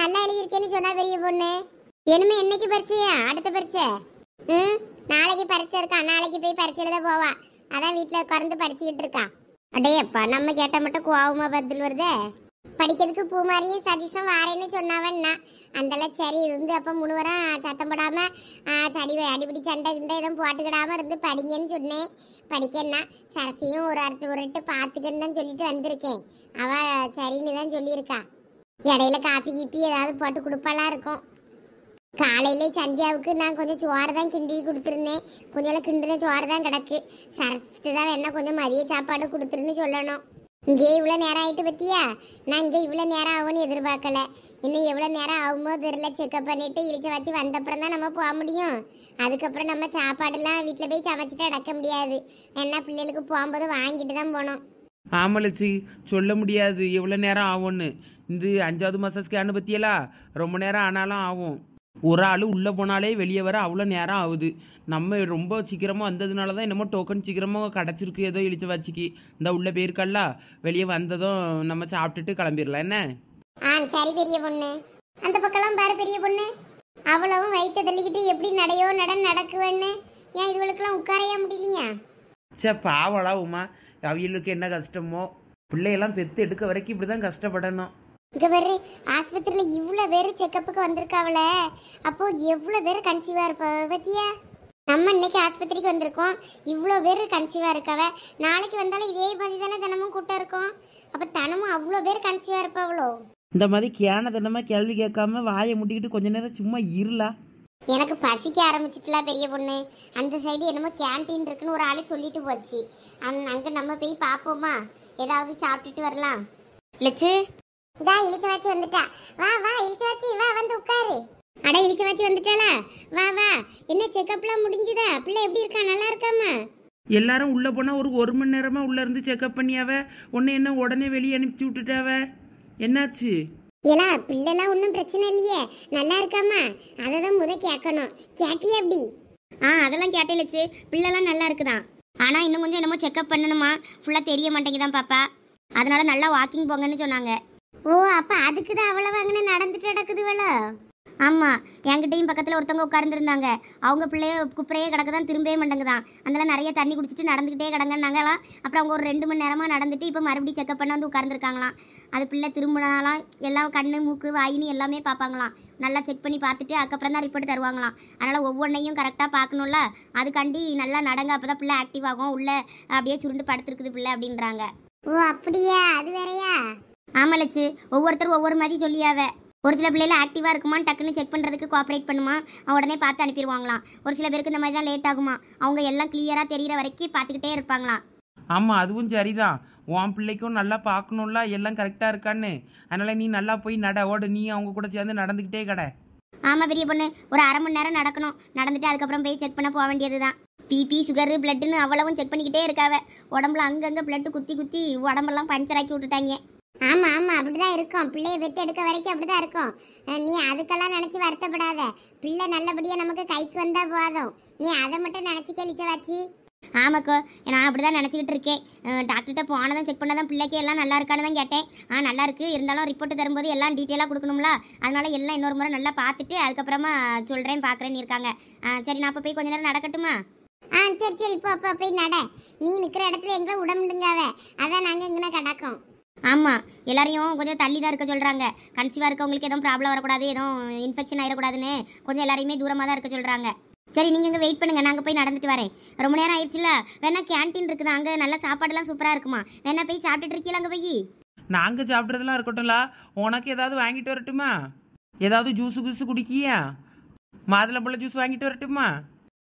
Speaker 1: நல்லா எழுதியிருக்கேன்னு சொன்னா பெரிய பொண்ணு. இனிமே என்னைக்கு பரிச்சையா? அடுத்த பரிச்சை நாளைக்கு பரிச்சை இருக்கா. நாளைக்கு போய் பரிச்சை எழுத போவா. அதான் வீட்டுல உட்கார்ந்து படிச்சுக்கிட்டு இருக்கா. அடையப்பா, நம்ம கேட்ட மட்டும் கோவமா பதில் வருதே. படிக்கிறதுக்கு பூமாரியும் சதீஷும் வாரேன்னு சொன்னாவன்னா அந்தெல்லாம் சரி இருந்து அப்ப முழுவரம் சத்தம் போடாம அடிப்படி சண்டை கிண்டை எதுவும் போட்டுக்கிடாம இருந்து படிங்கன்னு சொன்னேன். படிக்கன்னா சரசையும் ஒரு ஒருட்டு பார்த்துக்கன்னு தான் சொல்லிட்டு வந்திருக்கேன். அவ சரின்னு தான் சொல்லியிருக்கா. இடையில காப்பி கீப்பி ஏதாவது போட்டு கொடுப்பாளா இருக்கும். காலையிலே சந்தியாவுக்கு நான் கொஞ்சம் சோறு தான் கிண்டி கொடுத்துருந்தேன். கொஞ்சம் கிண்டுன சோறு தான் கிடக்கு. சரச்சிட்டு தான் வேணா கொஞ்சம் மதிய சாப்பாடு கொடுத்துருன்னு சொல்லணும். இங்கே இவ்வளோ நேரம் ஆகிட்டு பத்தியா? நான் இங்கே இவ்வளோ நேரம் ஆகும்னு எதிர்பார்க்கல. இன்னும் எவ்வளோ நேரம் ஆகுமோ தெரியல. செக்அப் பண்ணிட்டு இழிச்ச வச்சு வந்தப்புறம் தான் நம்ம போக முடியும். அதுக்கப்புறம் நம்ம சாப்பாடெல்லாம் வீட்டில் போய் சமைச்சிட்டு அடக்க முடியாது. என்ன பிள்ளைகளுக்கு போகும்போது வாங்கிட்டு தான் போனோம்.
Speaker 3: ஆமலச்சு சொல்ல முடியாது எவ்வளோ நேரம் ஆகும்னு. இந்த 5வது மாதம் ஸ்கேனு பற்றியலா ரொம்ப நேரம் ஆனாலும் ஆகும். ஒரு ஆள் உள்ளே போனாலே வெளியே வர அவ்வளோ நேரம் ஆகுது. நம்ம ரொம்ப சீக்கிரமாக வந்ததுனால தான் என்னமோ டோக்கன் சீக்கிரமாக கிடச்சிருக்கு. ஏதோ இழிச்ச வச்சுக்கி இந்த உள்ள போயிருக்கல்ல, வெளியே வந்ததும் நம்ம சாப்பிட்டுட்டு கிளம்பிடலாம். என்ன?
Speaker 1: சரி பெரிய பொண்ணு. அந்த பக்கம்லாம் பாரு பெரிய பொண்ணு, அவ்வளவும் வயிற்ற தள்ளிக்கிட்டு எப்படி நடக்குவேன்னு. ஏன் இதுவளுக்கெல்லாம் உட்காரையா முடியலையா?
Speaker 3: சே பாவலா உமா, அவியலுக்கு என்ன கஷ்டமோ. பிள்ளையெல்லாம் பெற்று எடுக்க வரைக்கும் இப்படி தான் கஷ்டப்படணும்.
Speaker 1: இங்கே பேர் ஆஸ்பத்திரியில் இவ்வளோ பேர் செக்கப்புக்கு வந்திருக்காவல. அப்போ எவ்வளோ பேர் கன்சீவாக இருப்பா பத்தியா? நம்ம இன்னைக்கு ஆஸ்பத்திரிக்கு வந்திருக்கோம், இவ்வளோ பேர் கன்சீவாக இருக்காவ. நாளைக்கு வந்தாலும் இதே மாதிரி தானே தினமும் கூட்டம் இருக்கும். அப்போ தினமும் அவ்வளோ பேர் கன்சீவாக இருப்பா. அவ்வளோ
Speaker 3: இந்த மாதிரி கேன தினமாக கேள்வி கேட்காம வாயை முட்டிக்கிட்டு கொஞ்ச நேரம் சும்மா இருளா.
Speaker 1: எனக்கு பசிக்க ஆரம்பிச்சிட்டுலாம் பெரிய பொண்ணு. அந்த சைடு என்னமோ கேன்டீன் இருக்குன்னு ஒரு ஆளு சொல்லிட்டு போச்சு. அங்கே நம்ம போய் பார்ப்போமா? ஏதாவது சாப்பிட்டுட்டு வரலாம். லட்சு இதா இழிச்ச வச்சு வந்துட்டா. வா வா இழிச்ச வச்சு வா, வந்து உட்காரு. அட இழிச்ச வச்சு வந்துட்டாளா? வா வா, என்ன செக்கப்லாம் முடிஞ்சுதா? பிள்ளை எப்படி இருக்கா? நல்லா இருக்காமா?
Speaker 3: எல்லாரும் உள்ள போனா ஒரு மணி நேரமா உள்ள இருந்து செக்அப் பண்ணியாவ. உன்னை என்ன உடனே வெளியே அனுப்பிச்சு விட்டுட்டாவ? என்னாச்சு?
Speaker 1: ஏலா பிள்ளைலாம் ஒன்றும் பிரச்சனை இல்லையே, நல்லா இருக்காமா? அதை தான் முத கேட்கணும். கேட்டியா எப்படி?
Speaker 4: அதெல்லாம் கேட்டே லட்சு, பிள்ளைலாம் நல்லா இருக்குதான். ஆனால் இன்னும் கொஞ்சம் என்னமோ செக்அப் பண்ணணுமா, ஃபுல்லாக தெரிய மாட்டேங்குதான் பாப்பா. அதனால நல்லா வாக்கிங் போங்கன்னு சொன்னாங்க.
Speaker 1: ஓ, அப்ப அதுக்கு தான் அவ்வளவு அங்கே நடந்துட்டு நடக்குதுவளோ?
Speaker 4: ஆமாம், என்கிட்டையும் பக்கத்தில் ஒருத்தவங்க உட்கார்ந்துருந்தாங்க. அவங்க பிள்ளைய குப்பரையே கிடக்க தான் திரும்பவே மாட்டேங்குதான். அதெல்லாம் நிறைய தண்ணி குடிச்சிட்டு நடந்துக்கிட்டே கிடங்கன்னாங்களாம். அப்புறம் அவங்க ஒரு 2 மணி நேரமாக நடந்துட்டு இப்போ மறுபடியும் செக்அப் பண்ண வந்து உட்கார்ந்துருக்காங்களாம். அது பிள்ளை திரும்பினாலாம் எல்லாம் கண்ணு மூக்கு வாயின்னு எல்லாமே பார்ப்பாங்களாம். நல்லா செக் பண்ணி பார்த்துட்டு அதுக்கப்புறம் தான் ரிப்போர்ட் தருவாங்களாம். அதனால் ஒவ்வொன்றையும் கரெக்டாக பார்க்கணும்ல, அதுக்காண்டி நல்லா நடங்க, அப்போ தான் பிள்ளை ஆக்டிவ் ஆகும். உள்ளே அப்படியே சுருண்டு படுத்துருக்குது பிள்ளை அப்படின்றாங்க.
Speaker 1: ஓ அப்படியா? அது வேறையா?
Speaker 4: ஆமாம் லட்சு, ஒவ்வொருத்தரும் ஒவ்வொரு மாதிரி சொல்லியாவ. ஒரு சில பிள்ளைல ஆக்டிவாக இருக்குமான்னு டக்குன்னு செக் பண்ணுறதுக்கு கோஆப்ரேட் பண்ணுமா, உடனே பார்த்து அனுப்பிடுவாங்களாம். ஒரு சில பேருக்கு இந்த மாதிரி தான் லேட் ஆகுமா, அவங்க எல்லாம் கிளியராக தெரிகிற வரைக்கும் பார்த்துக்கிட்டே இருப்பாங்களாம்.
Speaker 3: ஆமாம், அதுவும் சரிதான். உன் பிள்ளைக்கும் நல்லா பார்க்கணும்ல, எல்லாம் கரெக்டாக இருக்கான்னு. அதனால நீ நல்லா போய் ஓடு, நீ அவங்க கூட சேர்ந்து நடந்துக்கிட்டே கடை.
Speaker 4: ஆமாம் பெரிய பொண்ணு, ஒரு அரை மணி நேரம் நடக்கணும். நடந்துட்டு அதுக்கப்புறம் போய் செக் பண்ண போக வேண்டியது தான். பிபி சுகரு பிளட்டுன்னு அவ்வளவும் செக் பண்ணிக்கிட்டே இருக்காவ. உடம்புல அங்கங்கே பிளட்டு குத்தி குத்தி உடம்பெல்லாம் பஞ்சராக்கி விட்டுட்டாங்க.
Speaker 1: ஆமா ஆமா, அப்படிதான் இருக்கும். பிள்ளைய பெற்று எடுக்க வரைக்கும் அப்படிதான் இருக்கும். நீ அதுக்கெல்லாம் நினைச்சு வருத்தப்படாத. பிள்ளை நல்லபடியா நமக்கு கைக்கு வந்தா போதும். நீ அதை மட்டும் நினைச்சு கழிச்ச வச்சு.
Speaker 4: ஆமாக்கோ, நான் அப்படி தான் நினச்சிக்கிட்டு இருக்கேன். டாக்டர்கிட்ட போனதான் செக் பண்ணதான் பிள்ளைக்கு எல்லாம் நல்லா இருக்கான்னு தான் கேட்டேன். நல்லா இருக்குது, இருந்தாலும் ரிப்போர்ட் தரும்போது எல்லாம் டீட்டெயிலாக கொடுக்கணும்ல. அதனால எல்லாம் இன்னொரு முறை நல்லா பார்த்துட்டு அதுக்கப்புறமா சொல்கிறேன் பார்க்குறேன்னு இருக்காங்க. சரி, நான் அப்போ போய் கொஞ்ச நேரம் நடக்கட்டுமா?
Speaker 1: சரி சரி, இப்போ அப்போ போய் நட. நீ நிற்கிற இடத்துல எங்களை உடம்புடுங்காவ, அதான் நாங்கள் இங்கே கிடக்கோம்.
Speaker 4: ஆமாம், எல்லாரையும் கொஞ்சம் தள்ளி தான் இருக்க சொல்கிறாங்க. கன்சீவாக இருக்கவங்களுக்கு எதுவும் ப்ராப்ளம் வரக்கூடாது, எதுவும் இன்ஃபெக்ஷன் ஆகிடக்கூடாதுன்னு கொஞ்சம் எல்லாரையுமே தூரமாக தான் இருக்க சொல்கிறாங்க. சரி, நீங்கள் இங்கே வெயிட் பண்ணுங்கள், நாங்கள் போய் நடந்துட்டு வரேன். ரொம்ப நேரம் ஆயிடுச்சுல. வேணா கேன்டீன் இருக்குது, அங்கே நல்லா சாப்பாடுலாம் சூப்பராக இருக்குமா. வேணா போய் சாப்பிட்டுட்டு இருக்கீங்களா அங்கே போய்?
Speaker 3: நாங்கள் சாப்பிட்றதுலாம் இருக்கட்டும்ல, உனக்கு ஏதாவது வாங்கிட்டு வரட்டுமா? ஏதாவது ஜூஸு குடிக்கியா? மாதுளம்பழ ஜூஸ் வாங்கிட்டு வரட்டுமா?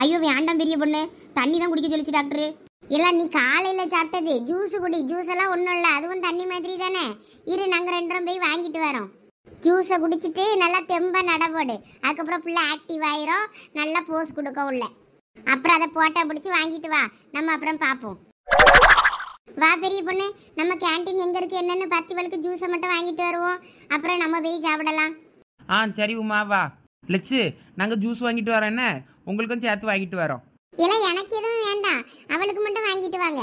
Speaker 4: ஐயோ வேண்டாம் பெரிய பொண்ணு, தண்ணி தான் குடிக்க சொல்லிச்சு டாக்டரு.
Speaker 1: இல்லை, நீ காலையில் சாப்பிட்டது ஜூஸ் குடி. ஜூஸ் எல்லாம் ஒன்றும் இல்லை, அதுவும் தண்ணி மாதிரி தானே. இரு, நாங்கள் 2 போய் வாங்கிட்டு வரோம். ஜூஸை குடிச்சிட்டு நல்லா தெம்பா நடப்போடு. அதுக்கப்புறம் பிள்ளை ஆக்டிவ் ஆயிரும், நல்லா போஸ் கொடுக்க உள்ள. அப்புறம் அதை போட்டோ பிடிச்சி வாங்கிட்டு வா, நம்ம அப்புறம் பார்ப்போம். வா பெரிய பொண்ணு, நம்ம கேன்டீன் எங்கே இருக்குது என்னென்னு 10 வளுக்கு ஜூஸை மட்டும் வாங்கிட்டு வருவோம். அப்புறம் நம்ம போய் சாப்பிடலாம்.
Speaker 3: சரி உமா, வா. லட்சு, நாங்கள் ஜூஸ் வாங்கிட்டு வரோம், என்ன உங்களுக்கும் சேர்த்து வாங்கிட்டு வரோம்.
Speaker 1: இல்லை, எனக்கு எதுவும் வேண்டாம், அவளுக்கு மட்டும் வாங்கிட்டு வாங்க.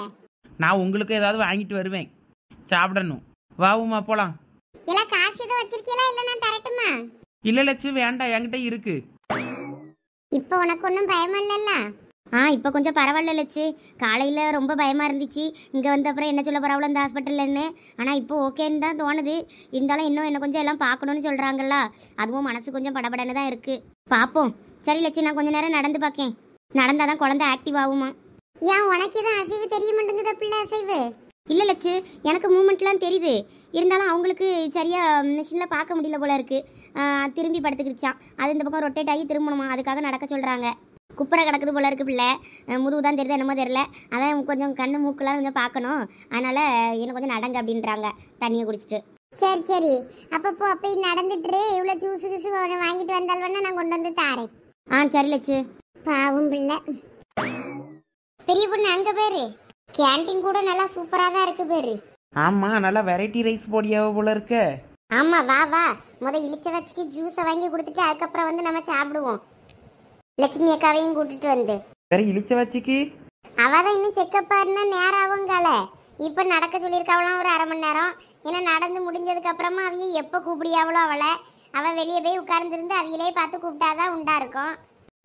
Speaker 3: நான் உங்களுக்கு ஏதாவது வாங்கிட்டு வருவேன், சாப்பிடணும். வா உமா, போகலாம்.
Speaker 1: இல்லை, காசு எதுவும் வச்சிருக்கீங்களா? இல்லை நான் தரட்டுமா?
Speaker 3: இல்லை லட்சு, வேண்டாம், என்கிட்ட இருக்கு.
Speaker 1: இப்போ உனக்கு ஒன்றும் பயமா இல்லைல்ல?
Speaker 4: இப்போ கொஞ்சம் பரவாயில்ல லட்சு. காலையில் ரொம்ப பயமாக இருந்துச்சு, இங்கே வந்த அப்புறம் என்ன சொல்ல பரவாயில்ல இந்த ஹாஸ்பிட்டல்லன்னு. ஆனால் இப்போ ஓகேன்னு தான் தோணுது. இருந்தாலும் இன்னும் என்ன கொஞ்சம் எல்லாம் பார்க்கணுன்னு சொல்கிறாங்கல்ல, அதுவும் மனசு கொஞ்சம் படபடன்னு தான் இருக்குது. பார்ப்போம். சரி லட்சு, நான் கொஞ்சம் நேரம் நடந்து பார்க்கேன். நடந்தால் தான் குழந்தை ஆக்டிவ் ஆகுமா.
Speaker 1: ஏன் உனக்கு எதுவும் அசைவு தெரிய மாட்டேங்குதா? பிள்ளை அசைவு
Speaker 4: இல்லை லட்சு, எனக்கு மூமெண்ட்லாம் தெரியுது. இருந்தாலும் அவங்களுக்கு சரியாக மிஷினில் பார்க்க முடியல போல இருக்குது. திரும்பி படுத்துக்கிடுச்சான். அது இந்த பக்கம் ரொட்டேட் ஆகி திரும்பணுமா, அதுக்காக நடக்க சொல்கிறாங்க. குப்புரை கிடக்குது போல இருக்குது பிள்ளை. முதுகு தான் தெரியுது, என்னமோ தெரில. அதான் கொஞ்சம் கண்ணு மூக்கெல்லாம் கொஞ்சம் பார்க்கணும். அதனால் இன்னும் கொஞ்சம் நடங்க அப்படின்றாங்க, தண்ணியை குடிச்சிட்டு.
Speaker 1: சரி சரி, அப்போ போய் நடந்துட்டு இவ்வளோ ஜூஸு கிசு வாங்கிட்டு வந்தால் வேணா நான் கொண்டு வந்து தாரேன்.
Speaker 4: சரி லட்சு.
Speaker 1: பாவம் பிள்ளை. பெரிய பொண்ணு அங்கே பேரு கேன்டீன் கூட நல்லா சூப்பராக தான் இருக்கு பேரு.
Speaker 3: ஆமாம், நல்லா வெரைட்டி ரைஸ் போடியாவ போல இருக்க.
Speaker 1: ஆமாம், வா வா, இழிச்ச வச்சுக்கு ஜூஸை வாங்கி கொடுத்துட்டு அதுக்கப்புறம் வந்து நம்ம சாப்பிடுவோம். லட்சுமி அக்காவையும் கூட்டிட்டு வந்து.
Speaker 3: வேற இழிச்ச வச்சுக்கு
Speaker 1: அவதான் இன்னும் செக்கப் ஆறுனா நேரம் ஆகுங்கால. இப்போ நடக்க சொல்லியிருக்காவலாம் ஒரு 1/2 மணி நேரம். ஏன்னா நடந்து முடிஞ்சதுக்கு அப்புறமா அவைய எப்போ கூப்பிடியாவளோ அவள் வெளியே போய் உட்கார்ந்துருந்து அவையிலே பார்த்து கூப்பிட்டாதான் உண்டா இருக்கும்.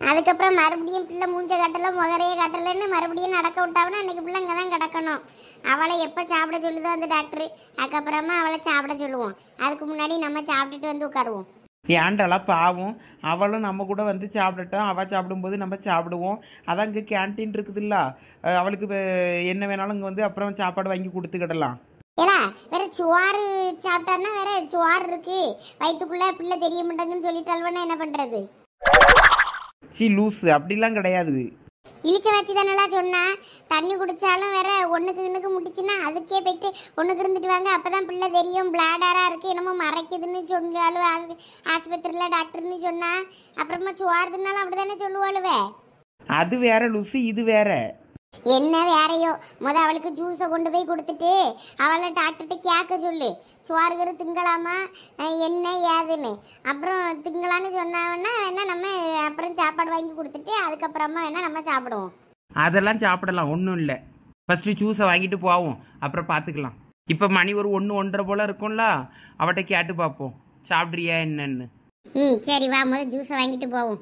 Speaker 1: அதுக்கப்புறம் மறுபடியும் பிள்ளை மூஞ்ச காட்டல முகரையே காட்டலன்னு மறுபடியும் நடக்க விட்டாவனா அன்னைக்கு பிள்ளை அங்கே தான் கிடக்கணும். அவளை எப்போ சாப்பிட சொல்லுதோ அந்த டாக்டரு, அதுக்கப்புறமா அவளை சாப்பிட சொல்லுவோம். அதுக்கு முன்னாடி நம்ம சாப்பிட்டுட்டு வந்து உட்காருவோம்.
Speaker 3: ஏன்டெல்லாம் பாவம், அவளும் நம்ம கூட வந்து சாப்பிடட்டும். அவள் சாப்பிடும்போது நம்ம சாப்பிடுவோம். அதான் இங்கே கேன்டீன் இருக்குதுல்ல, அவளுக்கு என்ன வேணாலும் இங்கே வந்து அப்புறம் சாப்பாடு வாங்கி கொடுத்துக்கிடலாம்.
Speaker 1: ஏன்னா வேற சோறு சாப்பிட்டான்னா வேற சோறு இருக்கு வயிற்றுக்குள்ள பிள்ளை தெரிய மாட்டேங்குன்னு சொல்லிட்டால்வனா என்ன பண்றது?
Speaker 3: சி லூஸ், அப்படிலாம் கிடையாது.
Speaker 1: இழிச்ச வச்சு தானடா சொன்னா, தண்ணி குடிச்சாலும் வேற ஒண்ணுக்கு இன்னுக்கு முட்டுச்சுன்னா அதுக்கே போயிட்டு ஒண்ணுக்கு இருந்துட்டு வாங்க, அப்பதான் பிள்ளை தெரியும் பிளாடரா இருக்கு என்னமோ மறைக்குதுன்னு சொன்னாலும் ஆஸ்பத்திரியில டாக்டர்னு சொன்னா, அப்புறமா சுவார்துனாலும் அப்படிதானே சொல்லுவாளுவே.
Speaker 3: அது வேற லூசு, இது வேற.
Speaker 1: என்ன வேறையோ, அவளுக்கு ஜூஸை கொண்டு போய் கொடுத்துட்டு அவளை டாக்டர்கிட்ட கேட்க சொல்லு, சுவார்கரு திங்களாமா என்ன ஏதுன்னு. அப்புறம் திங்களான்னு சொன்னாங்கன்னா வேணா நம்ம அப்புறம் சாப்பாடு வாங்கி கொடுத்துட்டு அதுக்கப்புறமா வேணா நம்ம சாப்பிடுவோம்.
Speaker 3: அதெல்லாம் சாப்பிடலாம், ஒன்றும் இல்லை. ஃபஸ்ட்டு ஜூஸை வாங்கிட்டு போவோம், அப்புறம் பார்த்துக்கலாம். இப்போ மணி ஒரு 1-1:30 போல் இருக்கும்ல, அவட்ட கேட்டு பார்ப்போம் சாப்பிட்றியா என்னன்னு.
Speaker 1: சரி வா, ஜூஸை வாங்கிட்டு போவோம்.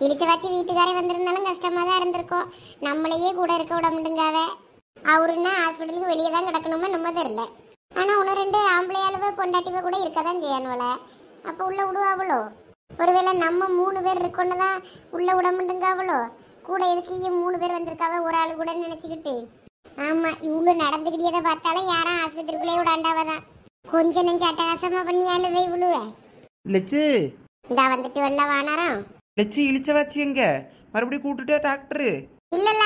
Speaker 1: இடிச்ச வச்சு வீட்டுக்காரே வந்திருந்தாலும் கஷ்டமா தான் இருந்திருக்கும். நம்மளையே கூட இருக்க விட முடியுங்காவ. அவருன்னா ஹாஸ்பிட்டலுக்கு வெளியே தான் கிடக்கணுமா நம்ம தெரியல. ஆனா 1-2 ஆம்பளை அளவு பொண்டாட்டிவ கூட இருக்கதான் செய்யணுவல. அப்ப உள்ள விடுவாவளோ? ஒருவேளை நம்ம 3 பேர் இருக்கோன்னு தான் உள்ள விட முடியுங்காவளோ? கூட எதுக்கு 3 பேர் வந்திருக்காவ ஒரு ஆள் கூட நினைச்சுக்கிட்டு. ஆமா, இவ்வளோ நடந்துக்கிட்டே பார்த்தாலும் யாரும் ஆஸ்பத்திரிக்குள்ளே விடாண்டாவதான். கொஞ்சம் நெஞ்சு அட்டகாசமா பண்ணி அழுதை விழுவ.
Speaker 3: லட்சு
Speaker 1: இந்தா வந்துட்டு வெள்ள வானாராம்.
Speaker 3: லட்சு இழிச்ச வச்சு எங்க மறுபடியும் கூட்டுட்டா டாக்டரு?
Speaker 1: இல்லல்ல,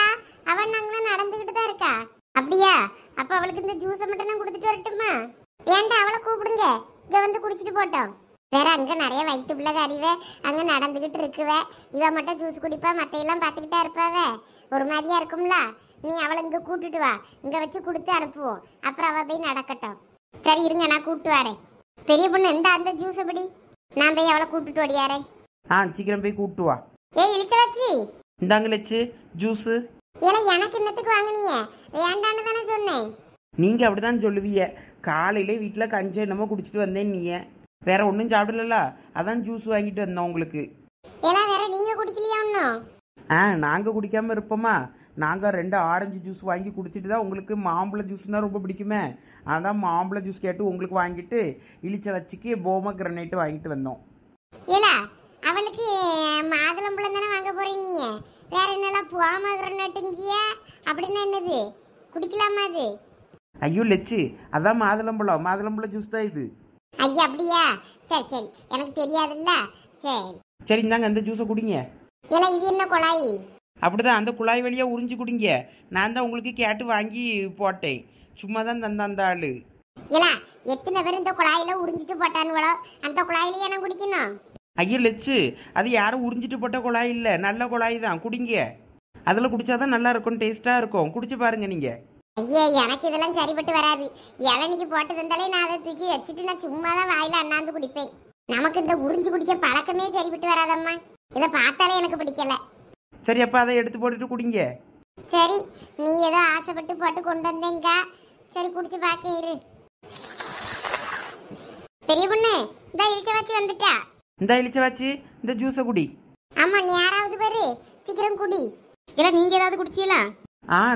Speaker 1: அவன் நாங்களும் நடந்துகிட்டு தான் இருக்கா. அப்படியா? அப்ப அவளுக்கு இந்த ஜூஸை மட்டும் நான் கொடுத்துட்டு வரட்டுமா? ஏன்டா அவளை கூப்பிடுங்க, இங்க வந்து குடிச்சிட்டு போட்டோம். வேற அங்க நிறைய வயிற்று பிள்ளை அறிவே அங்க நடந்துகிட்டு இருக்குவ. இவ மட்டும் ஜூஸ் குடிப்பா, மத்தையெல்லாம் பார்த்துக்கிட்டா இருப்பாவ. ஒரு மாதிரியா இருக்கும்ல. நீ அவளை இங்க கூட்டுட்டு வா, இங்க வச்சு கொடுத்து அனுப்புவோம். அப்புறம் அவ போய் நடக்கட்டும். சரி இருங்க, நான் கூப்பிட்டு வரேன். பெரிய பொண்ணு இந்த அந்த ஜூஸை படி, நான் போய் அவளை கூப்பிட்டுட்டு ஓடியாரேன்.
Speaker 3: சீக்கிரம் போய் கூப்பிட்டு வா.
Speaker 1: ஏய் இழுக்க வச்சு
Speaker 3: இந்தாங்க லட்சு ஜூஸு.
Speaker 1: ஏன்னா எனக்கு என்னத்துக்கு வாங்கினீங்க? வேண்டான்னு தானே சொன்னேன்.
Speaker 3: நீங்கள் அப்படி தான் சொல்லுவீங்க. காலையிலே வீட்டில் கஞ்சி என்னமோ குடிச்சிட்டு வந்தேன் நீ. வேற ஒன்றும் சாப்பிடல, அதான் ஜூஸ் வாங்கிட்டு வந்தோம் உங்களுக்கு.
Speaker 1: எல்லாம் வேற நீங்க குடிக்கலையா ஒன்றும்?
Speaker 3: நாங்கள் குடிக்காமல் இருப்போமா? நாங்கள் 2 ஆரஞ்சு ஜூஸ் வாங்கி குடிச்சிட்டு தான், உங்களுக்கு மாம்பழ ஜூஸ்னால் ரொம்ப பிடிக்குமே, அதான் மாம்பழ ஜூஸ் கேட்டு உங்களுக்கு வாங்கிட்டு இழிச்ச வச்சுக்கு போம கிரனைட்டு வாங்கிட்டு வந்தோம்.
Speaker 1: ஏலா அவளுக்கு மாதுளம்பழம் தானே வாங்க போறீங்க, நீ வேற என்னெல்லாம் போம கிரனைட்டுங்கிய அப்படின்னா என்னது? குடிக்கலாமா அது?
Speaker 3: ஐயோ லட்சு, அதான் மாதுளம்பழ ஜூஸ் தான் இது.
Speaker 1: ஐயா அப்படியா? சரி சரி, எனக்கு தெரியாதுல்ல. சரி
Speaker 3: சரி இந்தாங்க அந்த ஜூஸை குடிங்க.
Speaker 1: ஏலா இது என்ன குழாய்?
Speaker 3: அப்படிதான், அந்த குழாய் வழியாக உறிஞ்சி குடிங்க. நான் தான் உங்களுக்கு கேட்டு வாங்கி போட்டேன், சும்மா தான் தந்த அந்த ஆளு.
Speaker 1: ஏலா எத்தனை பேர் இந்த குழாயில உறிஞ்சிட்டு போட்டானுவளோ, அந்த குழாயிலேயே நான் குடிக்கணும்?
Speaker 3: ஐயா லட்சு, அது யாரும் உறிஞ்சிட்டு போட்ட குழாய் இல்லை, நல்ல குழாய் தான், குடிங்க. அதில் குடிச்சாதான் நல்லா இருக்கும், டேஸ்ட்டாக இருக்கும், குடிச்சு பாருங்க நீங்கள்.
Speaker 1: ஐயா எனக்கு இதெல்லாம் சரிப்பட்டு வராது. இளநிக்கு போட்டு தந்தாலே நான் அதை தூக்கி வச்சுட்டு நான் சும்மா தான் வாயில அண்ணாந்து குடிப்பேன். நமக்கு இந்த உறிஞ்சு குடிக்க பழக்கமே சரிப்பட்டு வராதம்மா. இதை பார்த்தாலே எனக்கு பிடிக்கல.
Speaker 3: சரி அப்போ அதை எடுத்து போட்டுட்டு குடிங்க.
Speaker 1: சரி நீ ஏதோ ஆசைப்பட்டு போட்டு கொண்டு வந்தேங்க, சரி குடிச்சு பார்க்க இரு. பெரிய பொண்ணு இந்த இழுச்ச வச்சு வந்துட்டா.
Speaker 3: இந்த இழிச்ச வச்சு இந்த ஜூஸை குடி.
Speaker 1: ஆமா நீ யாராவது பாரு, சீக்கிரம் குடி.
Speaker 4: இல்லை நீங்கள் ஏதாவது குடிச்சீங்களா?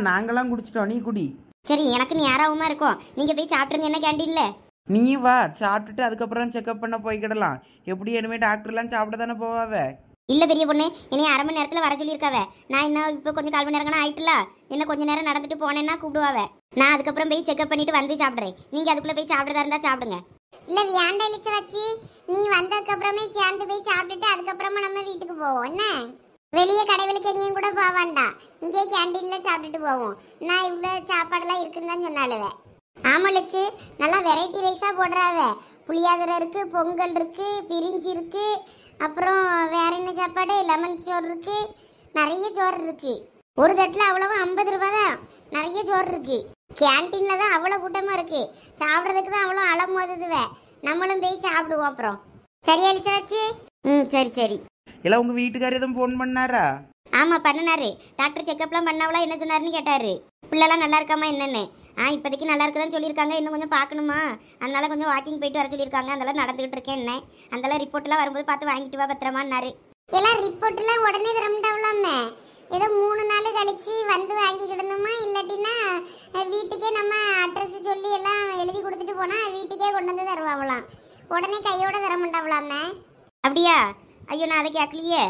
Speaker 3: நாங்களாம் குடிச்சிட்டோம், நீ குடி.
Speaker 4: சரி எனக்கு நேரமாக இருக்கும், நீங்கள் போய் சாப்பிட்ருங்க என்ன கேண்டீனில்.
Speaker 3: நீ வா, சாப்பிட்டுட்டு அதுக்கப்புறம் செக்அப் பண்ண போய்க்கிடலாம். எப்படி இனிமே டாக்டர்லாம் சாப்பிட தானே போவாவே.
Speaker 4: இல்லை பெரிய பொண்ணு, இனி 1/2 மணி நேரத்தில் வர சொல்லியிருக்காவ. நான் இன்னும் இப்போ கொஞ்சம் 1/4 மணி நேரம் ஆயிட்டுல, இன்னும் கொஞ்சம் நேரம் நடந்துட்டு போனேன்னா கூப்பிடுவாவ. நான் அதுக்கப்புறம் போய் செக்அப் பண்ணிட்டு வந்து சாப்பிட்றேன். நீங்கள் அதுக்குள்ளே போய் சாப்பிட்றதா இருந்தால் சாப்பிடுங்க.
Speaker 1: இல்ல வேண்டாம் இழுச்ச வச்சு, நீ வந்ததுக்கு அப்புறமே சேர்ந்து போய் சாப்பிட்டுட்டு அதுக்கப்புறமா நம்ம வீட்டுக்கு போவோம். என்ன வெளியே கடைகளுக்கு எங்கேயும் கூட போக வேண்டாம், இங்கே கேண்டீன்ல சாப்பிட்டுட்டு போவோம். நான் இவ்வளோ சாப்பாடுலாம் இருக்குன்னு தான் சொன்னாலுவே. ஆமா லட்சு, நல்லா வெரைட்டி ரைஸா போடுறாவ. புளியாதரை இருக்கு, பொங்கல் இருக்கு, பிரிஞ்சி இருக்கு, அப்புறம் வேற என்ன சாப்பாடு, லெமன் சோறு இருக்கு, நிறைய சோறு இருக்கு. ஒரு தட்டில் அவ்வளவு 50 ரூபா தான். நிறைய சோறு இருக்கு. கேன்டீன்ல தான் அவ்வளோ கூட்டமா இருக்கு, சாப்பிட்றதுக்கு தான் அவ்வளோ அலமோதுதுவே. நம்மளும் போய் சாப்பிடுவோம் அப்புறம். சரியா அழிச்ச வச்சு?
Speaker 4: சரி சரி.
Speaker 3: இல்லை உங்கள் வீட்டுக்காரர் எதுவும் ஃபோன் பண்ணாரா?
Speaker 4: ஆமாம் பண்ணினாரு. டாக்டர் செக்கப்லாம் பண்ணாவளா என்ன சொன்னாருன்னு கேட்டார். பிள்ளைலாம் நல்லா இருக்காமா என்னென்னு. இப்போதைக்கு நல்லா இருக்குதான்னு சொல்லியிருக்காங்க, இன்னும் கொஞ்சம் பார்க்கணுமா, அதனால கொஞ்சம் வாக்கிங் போயிட்டு வர சொல்லியிருக்காங்க. அதெல்லாம் நடந்துகிட்டு இருக்கேன். என்ன அதெல்லாம் ரிப்போர்ட்லாம் வரும்போது பார்த்து வாங்கிட்டு வா பத்திரமான்னாரு.
Speaker 1: எல்லாம் ரிப்போர்ட்லாம் உடனே தரமுண்டாவலாமே, ஏதோ 3 நாள் கழிச்சு வந்து வாங்கிக்கிடணுமா, இல்லாட்டினா வீட்டுக்கே நம்ம அட்ரஸ் சொல்லி எல்லாம் எழுதி கொடுத்துட்டு போனால் வீட்டுக்கே கொண்டு வந்து தருவாங்களாம். உடனே கையோட தரமுண்டாவலாமே.
Speaker 4: அப்படியா? ஐயோ நான் அதை கேட்கலையே.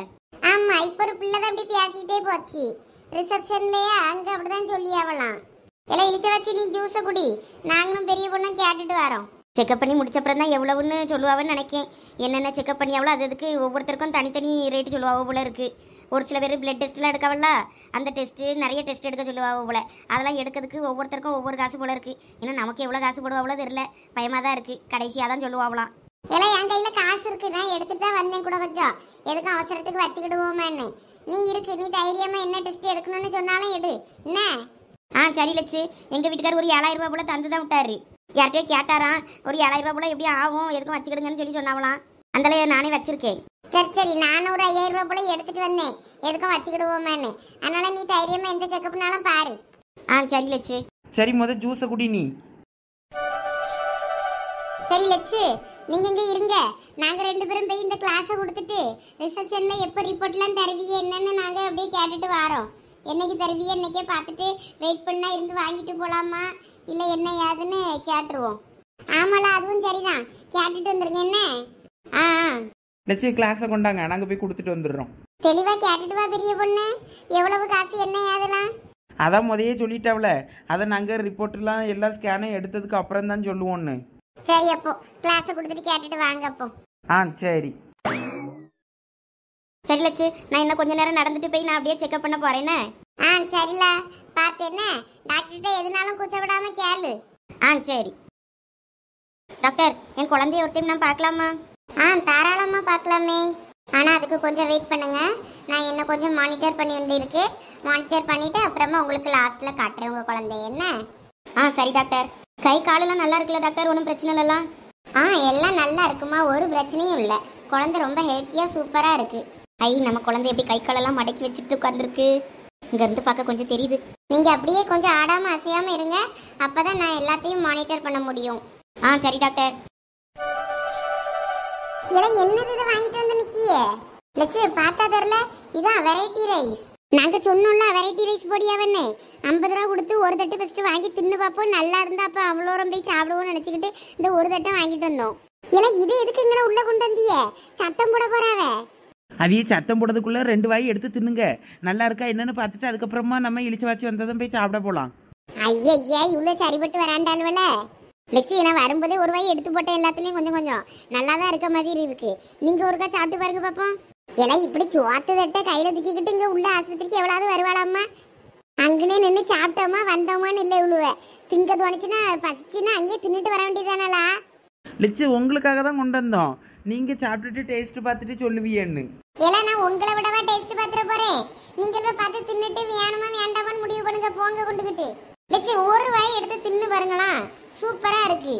Speaker 1: ஆமா, இப்போ ஒரு பிள்ளை தான் அப்படி பேசிக்கிட்டே போச்சு ரிசப்ஷன்லயே, அங்கே அப்படிதான் சொல்லி ஆகலாம். எல்லாம் இழுச்ச வச்சு நீ ஜூஸை குடி, நாங்களும் பெரிய பொண்ணும் கேட்டுட்டு வரோம்.
Speaker 4: செக்கப் பண்ணி முடிச்சப்புறம் தான் எவ்வளவுன்னு சொல்லுவாங்கன்னு நினைக்கேன். என்னென்ன செக்கப் பண்ணியாவளோ அதுக்கு ஒவ்வொருத்தருக்கும் தனித்தனி ரேட்டு சொல்லுவாவோ போல இருக்குது. ஒரு சில பேர் பிளட் டெஸ்ட்லாம் எடுக்கவல்ல, அந்த டெஸ்ட்டு நிறைய டெஸ்ட் எடுக்க சொல்லுவாவோ போல. அதெல்லாம் எடுக்கிறதுக்கு ஒவ்வொருத்தருக்கும் ஒவ்வொரு காசு போல இருக்குது. இன்னும் நமக்கு எவ்வளோ காசு போடுவாவளோ தெரியல, பயமாக தான் இருக்குது. கடைசியாக தான் சொல்லுவாங்களாம்.
Speaker 1: எல்லாம் என் கையில காசு இருக்கு, நான் எடுத்துட்டு தான் வந்தேன் கூட கொஞ்சம், எதுக்கும் அவசரத்துக்கு வச்சுக்கிடுவோமேன்னு. நீ இருக்கு, நீ தைரியமா என்ன டெஸ்ட் எடுக்கணும்னு சொன்னாலும் எடு என்ன.
Speaker 4: சரி லட்சு, எங்கள் வீட்டுக்கார் ஒரு 7000 ரூபா போல தந்து தான் விட்டாரு. யார்கிட்டயோ கேட்டாராம், ஒரு 7000 ரூபா போல எப்படி ஆகும், எதுக்கும் வச்சுக்கிடுங்கன்னு சொல்லி சொன்னாவலாம். அந்தல நானே வச்சிருக்கேன்.
Speaker 1: சரி நான் ஒரு 5000 ரூபா போல எடுத்துட்டு வந்தேன், எதுக்கும் வச்சுக்கிடுவோமேன்னு. அதனால நீ தைரியமா எந்த செக்கப்னாலும் பாரு.
Speaker 4: சரி லட்சு.
Speaker 3: சரி ஜூஸை குடி நீ.
Speaker 1: சரி லட்சு, நீங்க இங்க இருங்க, நாங்க 2 பேரும் போய் இந்த கிளாஸை கொடுத்துட்டு ரிசப்ஷன்ல எப்போ ரிப்போர்ட்லாம் தருவீங்க என்னன்னு நாங்க அப்படியே கேட்டுட்டு வரோம். என்னைக்கு தருவீங்க, என்னைக்கே பார்த்துட்டு வெயிட் பண்ணா இருந்து வாங்கிட்டு போலாமா இல்ல என்ன ஏதுன்னு கேட்டுருவோம். ஆமால, அதுவும் சரிதான், கேட்டுட்டு வந்துருங்க என்ன.
Speaker 3: லட்சு கிளாஸை கொண்டாங்க, நாங்கள் போய் கொடுத்துட்டு வந்துடுறோம்.
Speaker 1: தெளிவா கேட்டுட்டு வா பெரிய பொண்ணு, எவ்வளவு காசு என்ன ஏதெல்லாம்.
Speaker 3: அதான் முதையே சொல்லிட்டாவில, அதை நாங்கள் ரிப்போர்ட்லாம் எல்லா ஸ்கேனும் எடுத்ததுக்கு அப்புறம் தான் சொல்லுவோன்னு.
Speaker 1: சரி, அப்போ கிளாஸை கொடுத்துட்டு கேட்டுட்டு வாங்க அப்போ.
Speaker 3: சரி.
Speaker 4: சரி லட்சு, நான் இன்னும் கொஞ்ச நேரம் நடந்துட்டு போய் நான் அப்படியே செக்அப் பண்ண போறேனே.
Speaker 1: சரில, பார்த்து என்ன டாக்டர்கிட்ட எதுனாலும் கூச்ச விடாம கேளு.
Speaker 4: சரி டாக்டர், என் குழந்தைய ஒரு டைம் நான் பார்க்கலாமா?
Speaker 1: தாராளமா பார்க்கலாமே. ஆனா அதுக்கு கொஞ்சம் வெயிட் பண்ணுங்க, நான் என்ன கொஞ்சம் மானிட்டர் பண்ணி வந்து இருக்கு. மானிட்டர் பண்ணிட்டு அப்புறமா உங்களுக்கு லாஸ்ட்ல காட்டுறேன் உங்க குழந்தைய என்ன.
Speaker 4: சரி டாக்டர். கை காலெல்லாம் நல்லா இருக்குல்ல டாக்டர்? ஒன்றும் பிரச்சனை இல்லைலாம்?
Speaker 1: எல்லாம் நல்லா இருக்குமா, ஒரு பிரச்சனையும் இல்லை. குழந்தை ரொம்ப ஹெல்த்தியா சூப்பரா இருக்கு.
Speaker 4: நம்ம குழந்தை எப்படி கை காலெல்லாம் மடக்கி வச்சுட்டு உட்காந்துருக்கு, இங்க இருந்து பார்க்க கொஞ்சம் தெரியுது.
Speaker 1: நீங்க அப்படியே கொஞ்சம் ஆடாம அசையாம இருங்க, அப்பதான் நான் எல்லாத்தையும் மானிட்டர் பண்ண முடியும்.
Speaker 4: சரி டாக்டர்.
Speaker 1: என்னது இதை வாங்கிட்டு வந்து நிக்கியே லட்சு, பார்த்தா தெரியல, இதான் வெரைட்டி ரைஸ். நாங்க சொன்னோம்ல வெரைட்டி ரைஸ் பொடியாவன்னு. 50 ரூபா கொடுத்து ஒரு தட்டு ஃபர்ஸ்ட் வாங்கி தின்னு பார்ப்போம், நல்லா இருந்தா அப்ப அவ்வளோ போய் சாப்பிடுவோம்னு நினைச்சுக்கிட்டு இந்த ஒரு தட்டை வாங்கிட்டு வந்தோம். இது எதுக்கு இங்கே உள்ள கொண்டு வந்தியே, சத்தம் போட போறாவே.
Speaker 3: அவையே சத்தம் போடுறதுக்குள்ள 2 வாய் எடுத்து தின்னுங்க, நல்லா இருக்கா என்னன்னு பார்த்துட்டு அதுக்கப்புறமா நம்ம இழிச்சு வாச்சி வந்ததும் போய் சாப்பிட போகலாம்.
Speaker 1: ஐயா இவ்வளோ சரிப்பட்டு வராண்டாளுவல லட்சு, நான் வரும்போதே ஒரு வாய் எடுத்து போட்டேன், எல்லாத்துலேயும் கொஞ்சம் கொஞ்சம் நல்லா தான் இருக்க மாதிரி இருக்கு. நீங்க ஒருக்கா சாப்பிட்டு பாருங்க பார்ப்போம். இப்படி சோத்து தட்டை கையில தூக்கிக்கிட்டு இங்க உள்ள ஆஸ்பத்திரிக்கு எவ்வளவு வருவாளாம்மா? அங்கனே நின்று சாப்பிட்டோமா வந்தோமான்னு இல்லை இவ்வளவு. திங்க தோணுச்சுன்னா பசிச்சுன்னா அங்கேயே தின்னுட்டு வர வேண்டியதானலா.
Speaker 3: லட்சு உங்களுக்காக தான் கொண்டு வந்தோம், நீங்க சாப்பிட்டுட்டு டேஸ்ட் பார்த்துட்டு சொல்லுவீன்னு.
Speaker 1: நான் உங்களை விடவா டேஸ்ட் பார்த்துட போறேன். நீங்க பார்த்து தின்னுட்டு வேணுமா வேண்டாமான்னு முடிவு பண்ணுங்க, போங்க கொண்டுகிட்டு. லட்சு ஒரு வாய் எடுத்து தின்னு பாருங்களா, சூப்பரா இருக்கு.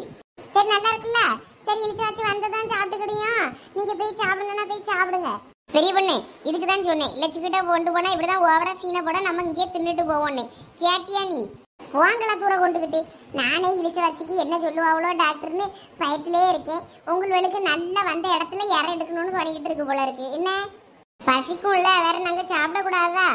Speaker 1: சரி நல்லா இருக்குல்ல. சரி இழுச்சாச்சு வந்ததான் சாப்பிட்டுக்கிடியும், நீங்க போய் சாப்பிடுங்கன்னா போய் சாப்பிடுங்க. பெரிய பொண்ணு, இதுக்கு தான் சொன்னேன், லட்சுக்கிட்ட கொண்டு போனா இப்படிதான் ஓவரா சீனை போட நம்ம இங்கேயே தின்னுட்டு போவோன்னு. கேட்டியா நீ? போங்களா தூரம் கொண்டுகிட்டு. நானே இழுச்ச வச்சுக்கு என்ன சொல்லுவாங்களோ டாக்டர்னு பயத்திலே இருக்கேன். உங்களுக்கு நல்லா வந்த இடத்துல இற எடுக்கணும்னு தோணிக்கிட்டு இருக்கு போல இருக்கு. என்ன பசிக்கும்ல, வேற நாங்க சாப்பிடக்கூடாதா?